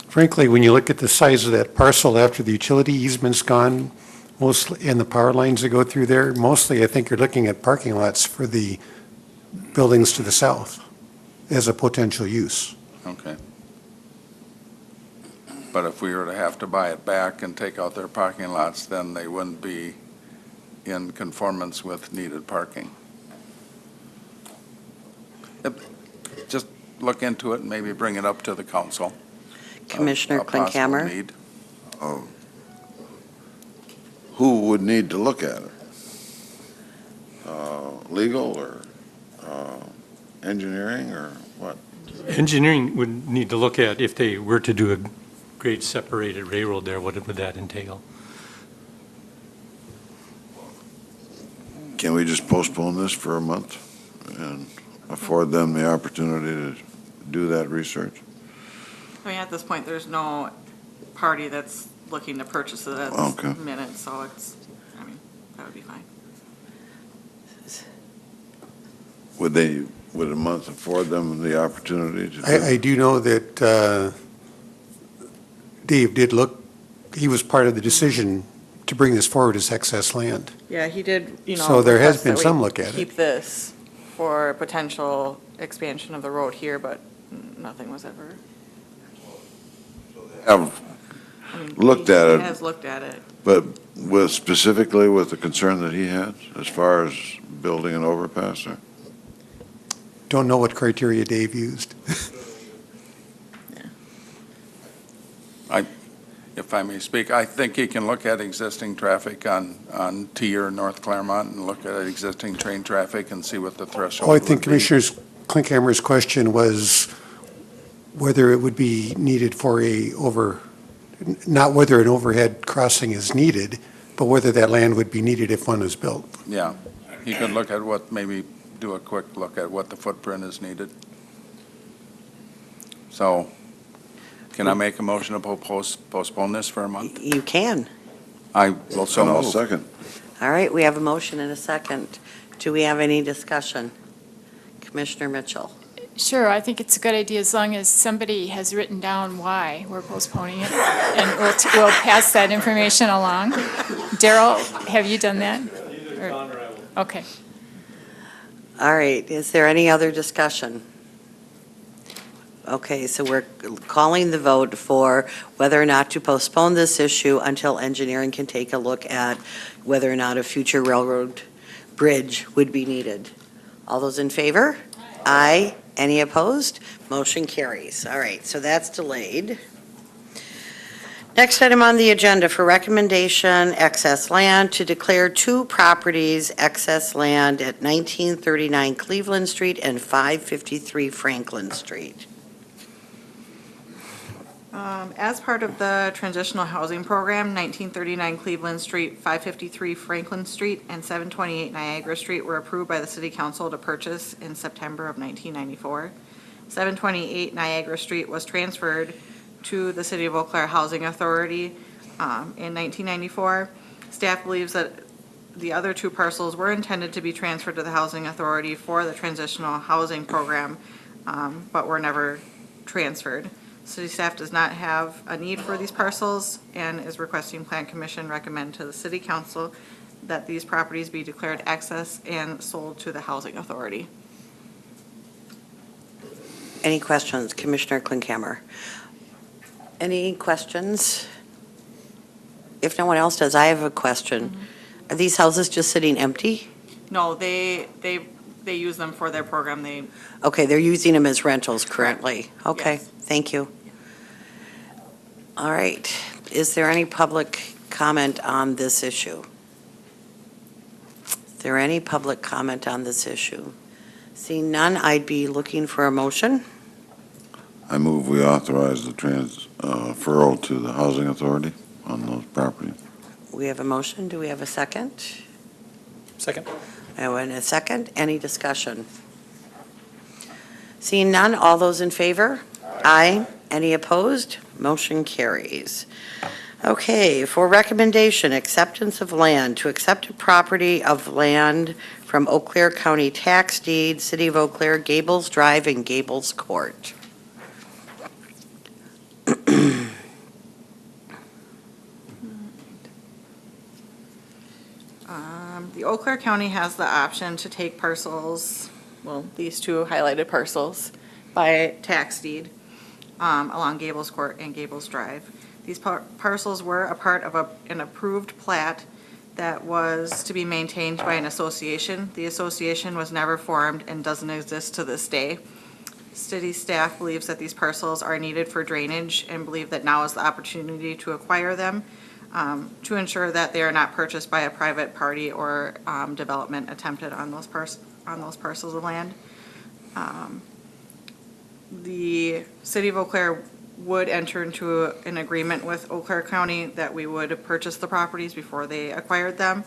Frankly, when you look at the size of that parcel after the utility easement's gone, mostly, and the power lines that go through there, mostly I think you're looking at parking lots for the buildings to the south as a potential use. Okay. But if we were to have to buy it back and take out their parking lots, then they wouldn't be in conformance with needed parking. Just look into it and maybe bring it up to the council. Commissioner A possible Klinkhammer? need. Who would need to look at it? Legal or engineering or what? Engineering would need to look at if they were to do a grade separated railroad there, what would that entail? Can we just postpone this for a month and afford them the opportunity to do that research? I mean, at this point, there's no party that's looking to purchase it at Okay. this minute, so it's, I mean, that would be fine. Would a month afford them the opportunity to do? I do know that Dave did look, he was part of the decision to bring this forward as excess land. Yeah, he did, So there has request been that we some look at it. keep this for potential expansion of the road here, but nothing was ever. Have I mean, looked he at it. has looked at it. But specifically with the concern that he had, as far as building an overpass there? Don't know what criteria Dave used. If I may speak, I think you can look at existing traffic on T or North Claremont and look at existing train traffic and see what the threshold Oh, I would think be. Commissioner Klinkhammer's question was whether it would be needed for not whether an overhead crossing is needed, but whether that land would be needed if one is built. Yeah, you could look at maybe do a quick look at what the footprint is needed. So, can I make a motion to postpone this for a month? You can. I will so And I'll move. second. All right, we have a motion and a second. Do we have any discussion? Commissioner Mitchell? Sure, I think it's a good idea as long as somebody has written down why we're postponing it, and we'll pass that information along. Daryl, have you done that? Okay. All right, is there any other discussion? Okay, so we're calling the vote for whether or not to postpone this issue until engineering can take a look at whether or not a future railroad bridge would be needed. All those in favor? Aye. Any opposed? Motion carries. All right, so that's delayed. Next item on the agenda for recommendation, excess land, to declare two properties excess land at 1939 Cleveland Street and 553 Franklin Street. As part of the transitional housing program, 1939 Cleveland Street, 553 Franklin Street, and 728 Niagara Street were approved by the City Council to purchase in September of 1994. 728 Niagara Street was transferred to the City of Eau Claire Housing Authority in 1994. Staff believes that the other two parcels were intended to be transferred to the Housing Authority for the transitional housing program, but were never transferred. City staff does not have a need for these parcels and is requesting Plan Commission recommend to the City Council that these properties be declared excess and sold to the Housing Authority. Any questions? Commissioner Klinkhammer? Any questions? If no one else does, I have a question. Are these houses just sitting empty? No, they use them for their program. Okay, they're using them as rentals currently. Okay, Yes. thank you. All right, is there any public comment on this issue? Is there any public comment on this issue? Seeing none, I'd be looking for a motion. I move we authorize the referral to the Housing Authority on those properties. We have a motion, do we have a second? Second. Oh, and a second, any discussion? Seeing none, all those in favor? Aye. Any opposed? Motion carries. Okay, for recommendation, acceptance of land, to accept a property of land from Eau Claire County Tax Deed, City of Eau Claire, Gables Drive and Gables Court. The Eau Claire County has the option to take parcels, well, these two highlighted parcels, by tax deed along Gables Court and Gables Drive. These parcels were a part of an approved plat that was to be maintained by an association. The association was never formed and doesn't exist to this day. City staff believes that these parcels are needed for drainage and believe that now is the opportunity to acquire them to ensure that they are not purchased by a private party or development attempted on those parcels of land. The City of Eau Claire would enter into an agreement with Eau Claire County that we would purchase the properties before they acquired them.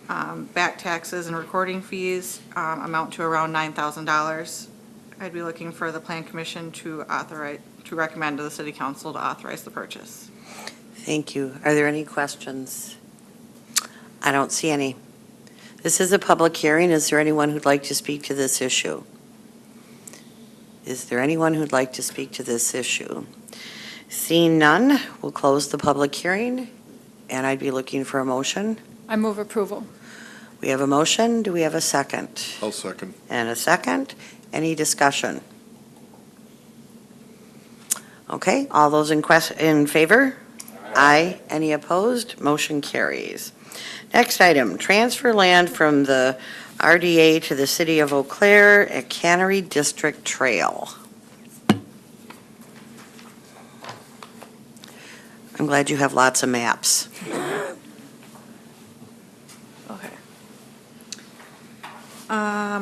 Back taxes and recording fees amount to around $9,000. I'd be looking for the Plan Commission to recommend to the City Council to authorize the purchase. Thank you. Are there any questions? I don't see any. This is a public hearing. Is there anyone who'd like to speak to this issue? Is there anyone who'd like to speak to this issue? Seeing none, we'll close the public hearing, and I'd be looking for a motion. I move approval. We have a motion. Do we have a second? I'll second. And a second. Any discussion? Okay, all those in favor? Aye. Any opposed? Motion carries. Next item, transfer land from the RDA to the City of Eau Claire at Cannery District Trail. I'm glad you have lots of maps.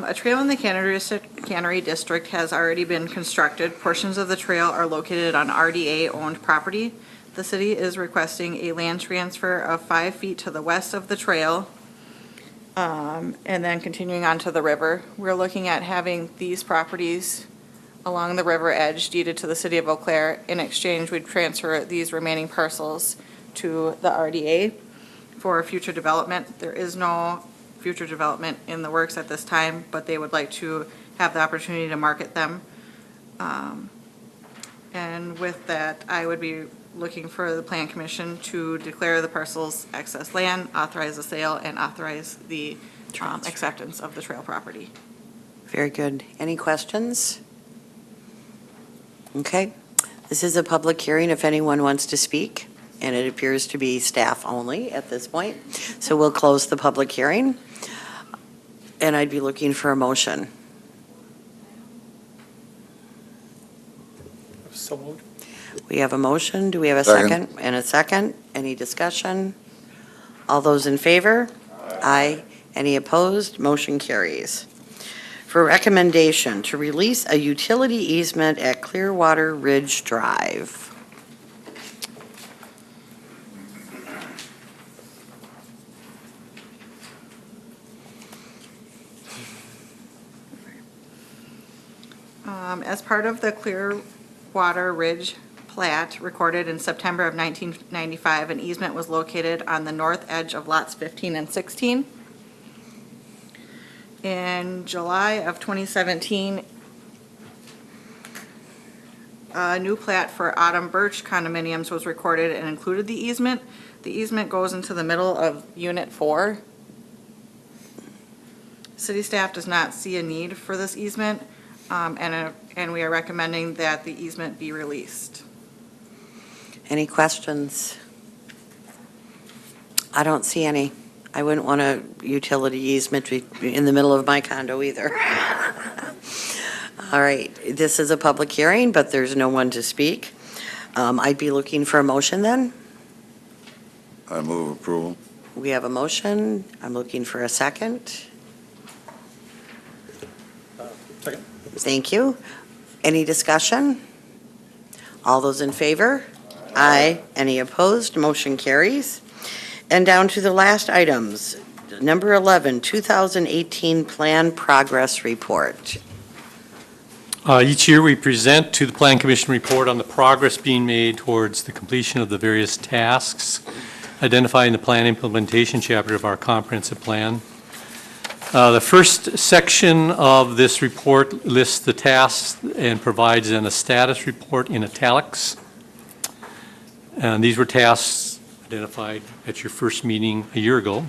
A trail in the Cannery District has already been constructed. Portions of the trail are located on RDA-owned property. The city is requesting a land transfer of 5 feet to the west of the trail, and then continuing on to the river. We're looking at having these properties along the river edge deeded to the City of Eau Claire. In exchange, we'd transfer these remaining parcels to the RDA for future development. There is no future development in the works at this time, but they would like to have the opportunity to market them. And with that, I would be looking for the Plan Commission to declare the parcels excess land, authorize the sale, and authorize the acceptance of the trail property. Very good. Any questions? Okay. This is a public hearing if anyone wants to speak, and it appears to be staff only at this point. So we'll close the public hearing, and I'd be looking for a motion. So moved. We have a motion. Do we have a Second. second? And a second. Any discussion? All those in favor? Aye. Any opposed? Motion carries. For recommendation to release a utility easement at Clearwater Ridge Drive. As part of the Clearwater Ridge Plat recorded in September of 1995, an easement was located on the north edge of lots 15 and 16. In July of 2017, a new plat for Autumn Birch condominiums was recorded and included the easement. The easement goes into the middle of Unit 4. City staff does not see a need for this easement, and we are recommending that the easement be released. Any questions? I don't see any. I wouldn't want a utility easement in the middle of my condo either. All right, this is a public hearing, but there's no one to speak. I'd be looking for a motion then. I move approval. We have a motion. I'm looking for a second. Second. Thank you. Any discussion? All those in favor? Aye. Any opposed? Motion carries. And down to the last items. Number 11, 2018 Plan Progress Report. Each year, we present to the Plan Commission report on the progress being made towards the completion of the various tasks identified in the plan implementation chapter of our comprehensive plan. The first section of this report lists the tasks and provides then a status report in italics. And these were tasks identified at your first meeting a year ago.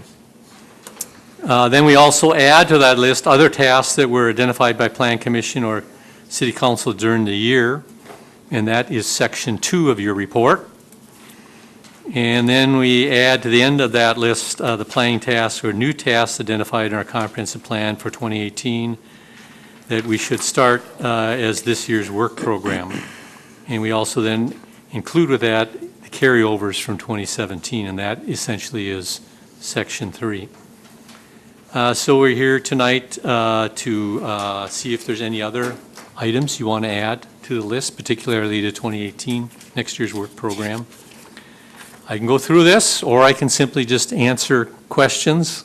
Then we also add to that list other tasks that were identified by Plan Commission or City Council during the year, and that is section 2 of your report. And then we add to the end of that list the planning tasks or new tasks identified in our comprehensive plan for 2018 that we should start as this year's work program. And we also then include with that the carryovers from 2017, and that essentially is section 3. So we're here tonight to see if there's any other items you want to add to the list, particularly to 2018, next year's work program. I can go through this, or I can simply just answer questions,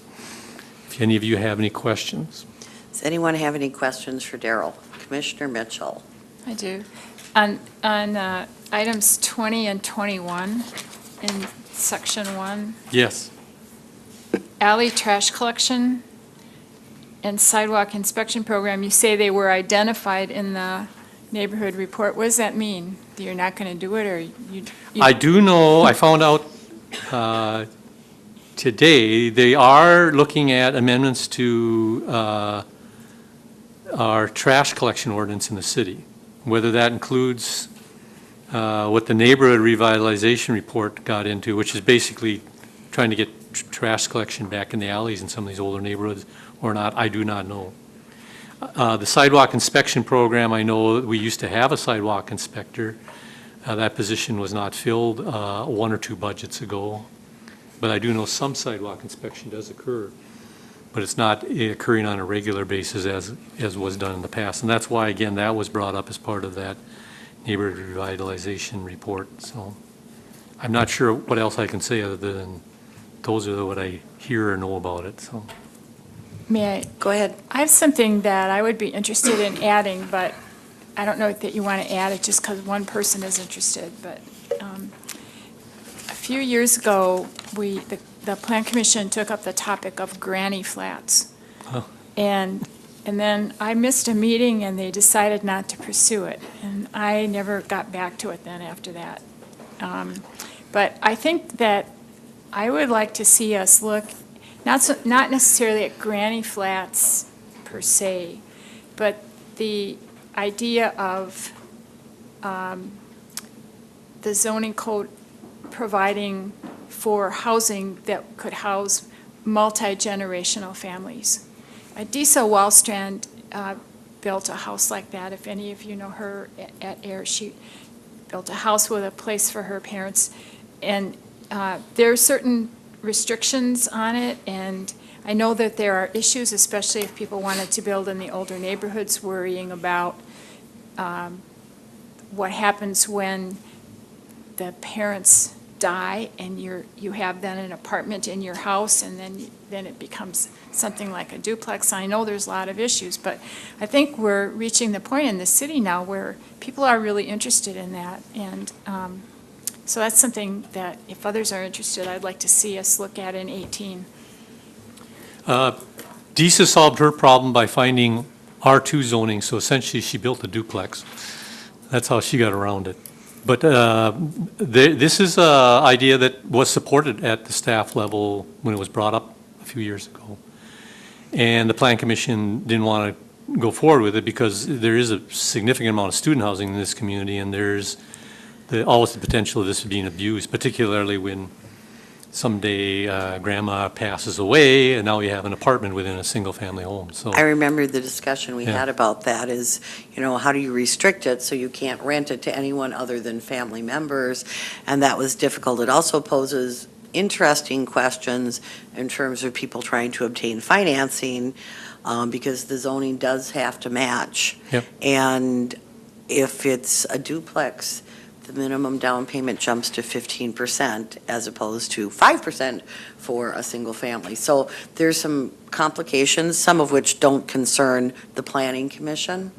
if any of you have any questions. Does anyone have any questions for Darrell? Commissioner Mitchell. I do. On items 20 and 21 in section 1, Yes. alley trash collection and sidewalk inspection program, you say they were identified in the neighborhood report. What does that mean? That you're not going to do it, or you? I do know, I found out today. They are looking at amendments to our trash collection ordinance in the city, whether that includes what the neighborhood revitalization report got into, which is basically trying to get trash collection back in the alleys in some of these older neighborhoods or not, I do not know. The sidewalk inspection program, I know we used to have a sidewalk inspector. That position was not filled 1 or 2 budgets ago. But I do know some sidewalk inspection does occur, but it's not occurring on a regular basis as was done in the past. And that's why, again, that was brought up as part of that neighborhood revitalization report. So I'm not sure what else I can say other than those are what I hear or know about it, so. May I? Go ahead. I have something that I would be interested in adding, but I don't know that you want to add it just because one person is interested. But a few years ago, the Plan Commission took up the topic of granny flats. Oh. And then I missed a meeting and they decided not to pursue it. And I never got back to it then after that. But I think that I would like to see us look, not necessarily at granny flats per se, but the idea of the zoning code providing for housing that could house multi-generational families. Disa Wallstrand built a house like that. If any of you know her at Air, she built a house with a place for her parents. And there are certain restrictions on it, and I know that there are issues, especially if people wanted to build in the older neighborhoods, worrying about what happens when the parents die and you have then an apartment in your house, and then it becomes something like a duplex. I know there's a lot of issues, but I think we're reaching the point in the city now where people are really interested in that. And so that's something that if others are interested, I'd like to see us look at in 18. Disa solved her problem by finding R2 zoning, so essentially she built a duplex. That's how she got around it. But this is an idea that was supported at the staff level when it was brought up a few years ago. And the Plan Commission didn't want to go forward with it because there is a significant amount of student housing in this community, and there's always the potential of this being abused, particularly when someday grandma passes away and now you have an apartment within a single-family home. So I remember the discussion we Yeah. had about that is, how do you restrict it so you can't rent it to anyone other than family members? And that was difficult. It also poses interesting questions in terms of people trying to obtain financing because the zoning does have to match. Yep. And if it's a duplex, the minimum down payment jumps to 15% as opposed to 5% for a single family. So there's some complications, some of which don't concern the Planning Commission.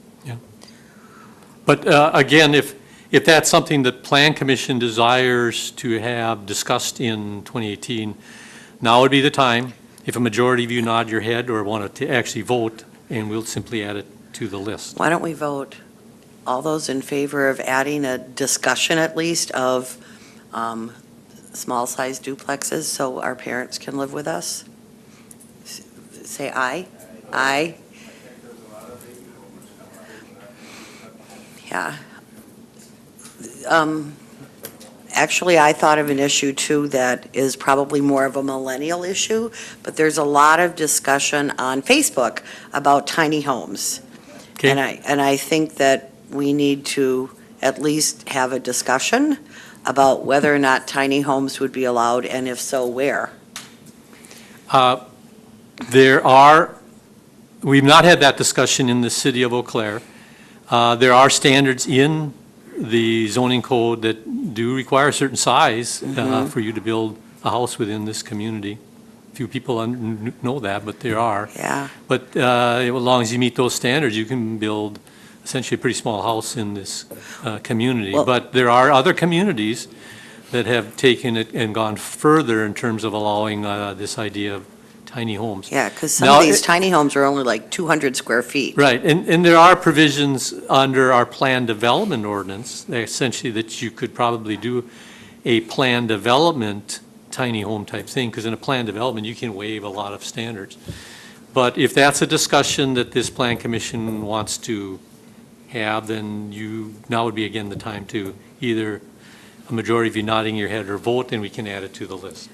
But again, if that's something that Plan Commission desires to have discussed in 2018, now would be the time. If a majority of you nod your head or want to actually vote, and we'll simply add it to the list. Why don't we vote? All those in favor of adding a discussion at least of small-sized duplexes so our parents can live with us? Say aye. Aye. Yeah. Actually, I thought of an issue too that is probably more of a millennial issue, but there's a lot of discussion on Facebook about tiny homes. Okay. And I think that we need to at least have a discussion about whether or not tiny homes would be allowed, and if so, where. We've not had that discussion in the city of Eau Claire. There are standards in the zoning code that do require a certain size for you to build a house within this community. Few people know that, but there are. Yeah. But as long as you meet those standards, you can build essentially a pretty small house in this community. Well- But there are other communities that have taken it and gone further in terms of allowing this idea of tiny homes. Yeah, because some Now, of these tiny homes are only like 200 square feet. Right, and there are provisions under our planned development ordinance, essentially that you could probably do a planned development tiny home type thing, because in a planned development, you can waive a lot of standards. But if that's a discussion that this plan commission wants to have, then now would be again the time to either a majority of you nodding your head or vote, and we can add it to the list.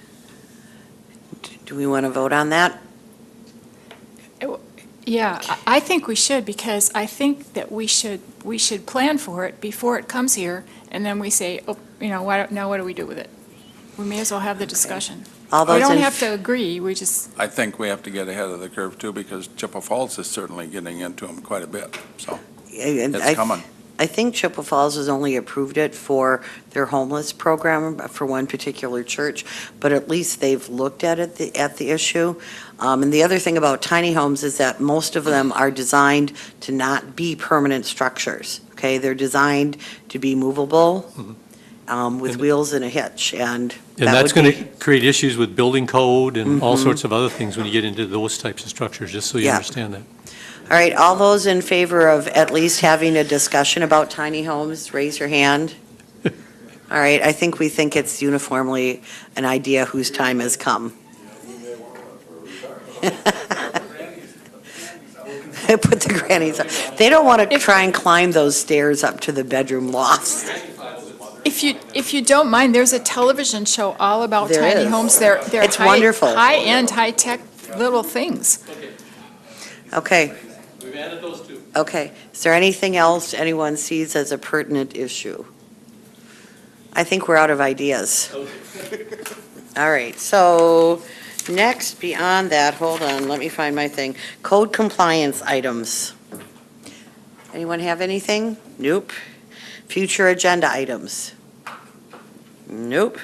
Do we want to vote on that? Yeah, I think we should, because I think that we should plan for it before it comes here, and then we say, oh, now what do we do with it? We may as well have the discussion. All We those don't in have to agree, we just, I think we have to get ahead of the curve too, because Chippewa Falls is certainly getting into them quite a bit, so it's coming. I think Chippewa Falls has only approved it for their homeless program for one particular church, but at least they've looked at it, at the issue. And the other thing about tiny homes is that most of them are designed to not be permanent structures, okay? They're designed to be movable with wheels and a hitch, and that's going to create issues with building code and all sorts of other things when you get into those types of structures, just so you understand that. All right, all those in favor of at least having a discussion about tiny homes, raise your hand. All right, I think we think it's uniformly an idea whose time has come. Put the grannies up. They don't want to try and climb those stairs up to the bedroom lofts. if you don't mind, there's a television show all about There tiny is. homes. They're It's wonderful. High-end, high-tech little things. Okay. We've added those two. Okay. Is there anything else anyone sees as a pertinent issue? I think we're out of ideas. All right, so next, beyond that, hold on, let me find my thing. Code compliance items. Anyone have anything? Nope. Future agenda items? Nope.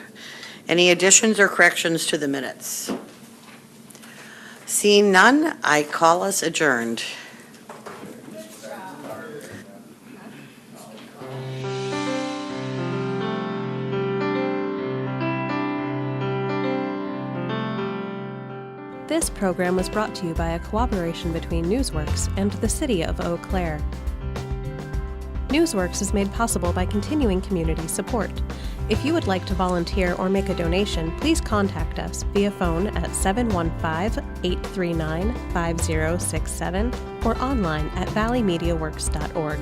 Any additions or corrections to the minutes? Seeing none, I call us adjourned. This program was brought to you by a cooperation between Newsworks and the City of Eau Claire. Newsworks is made possible by continuing community support. If you would like to volunteer or make a donation, please contact us via phone at 715-839-5067 or online at valleymediaworks.org.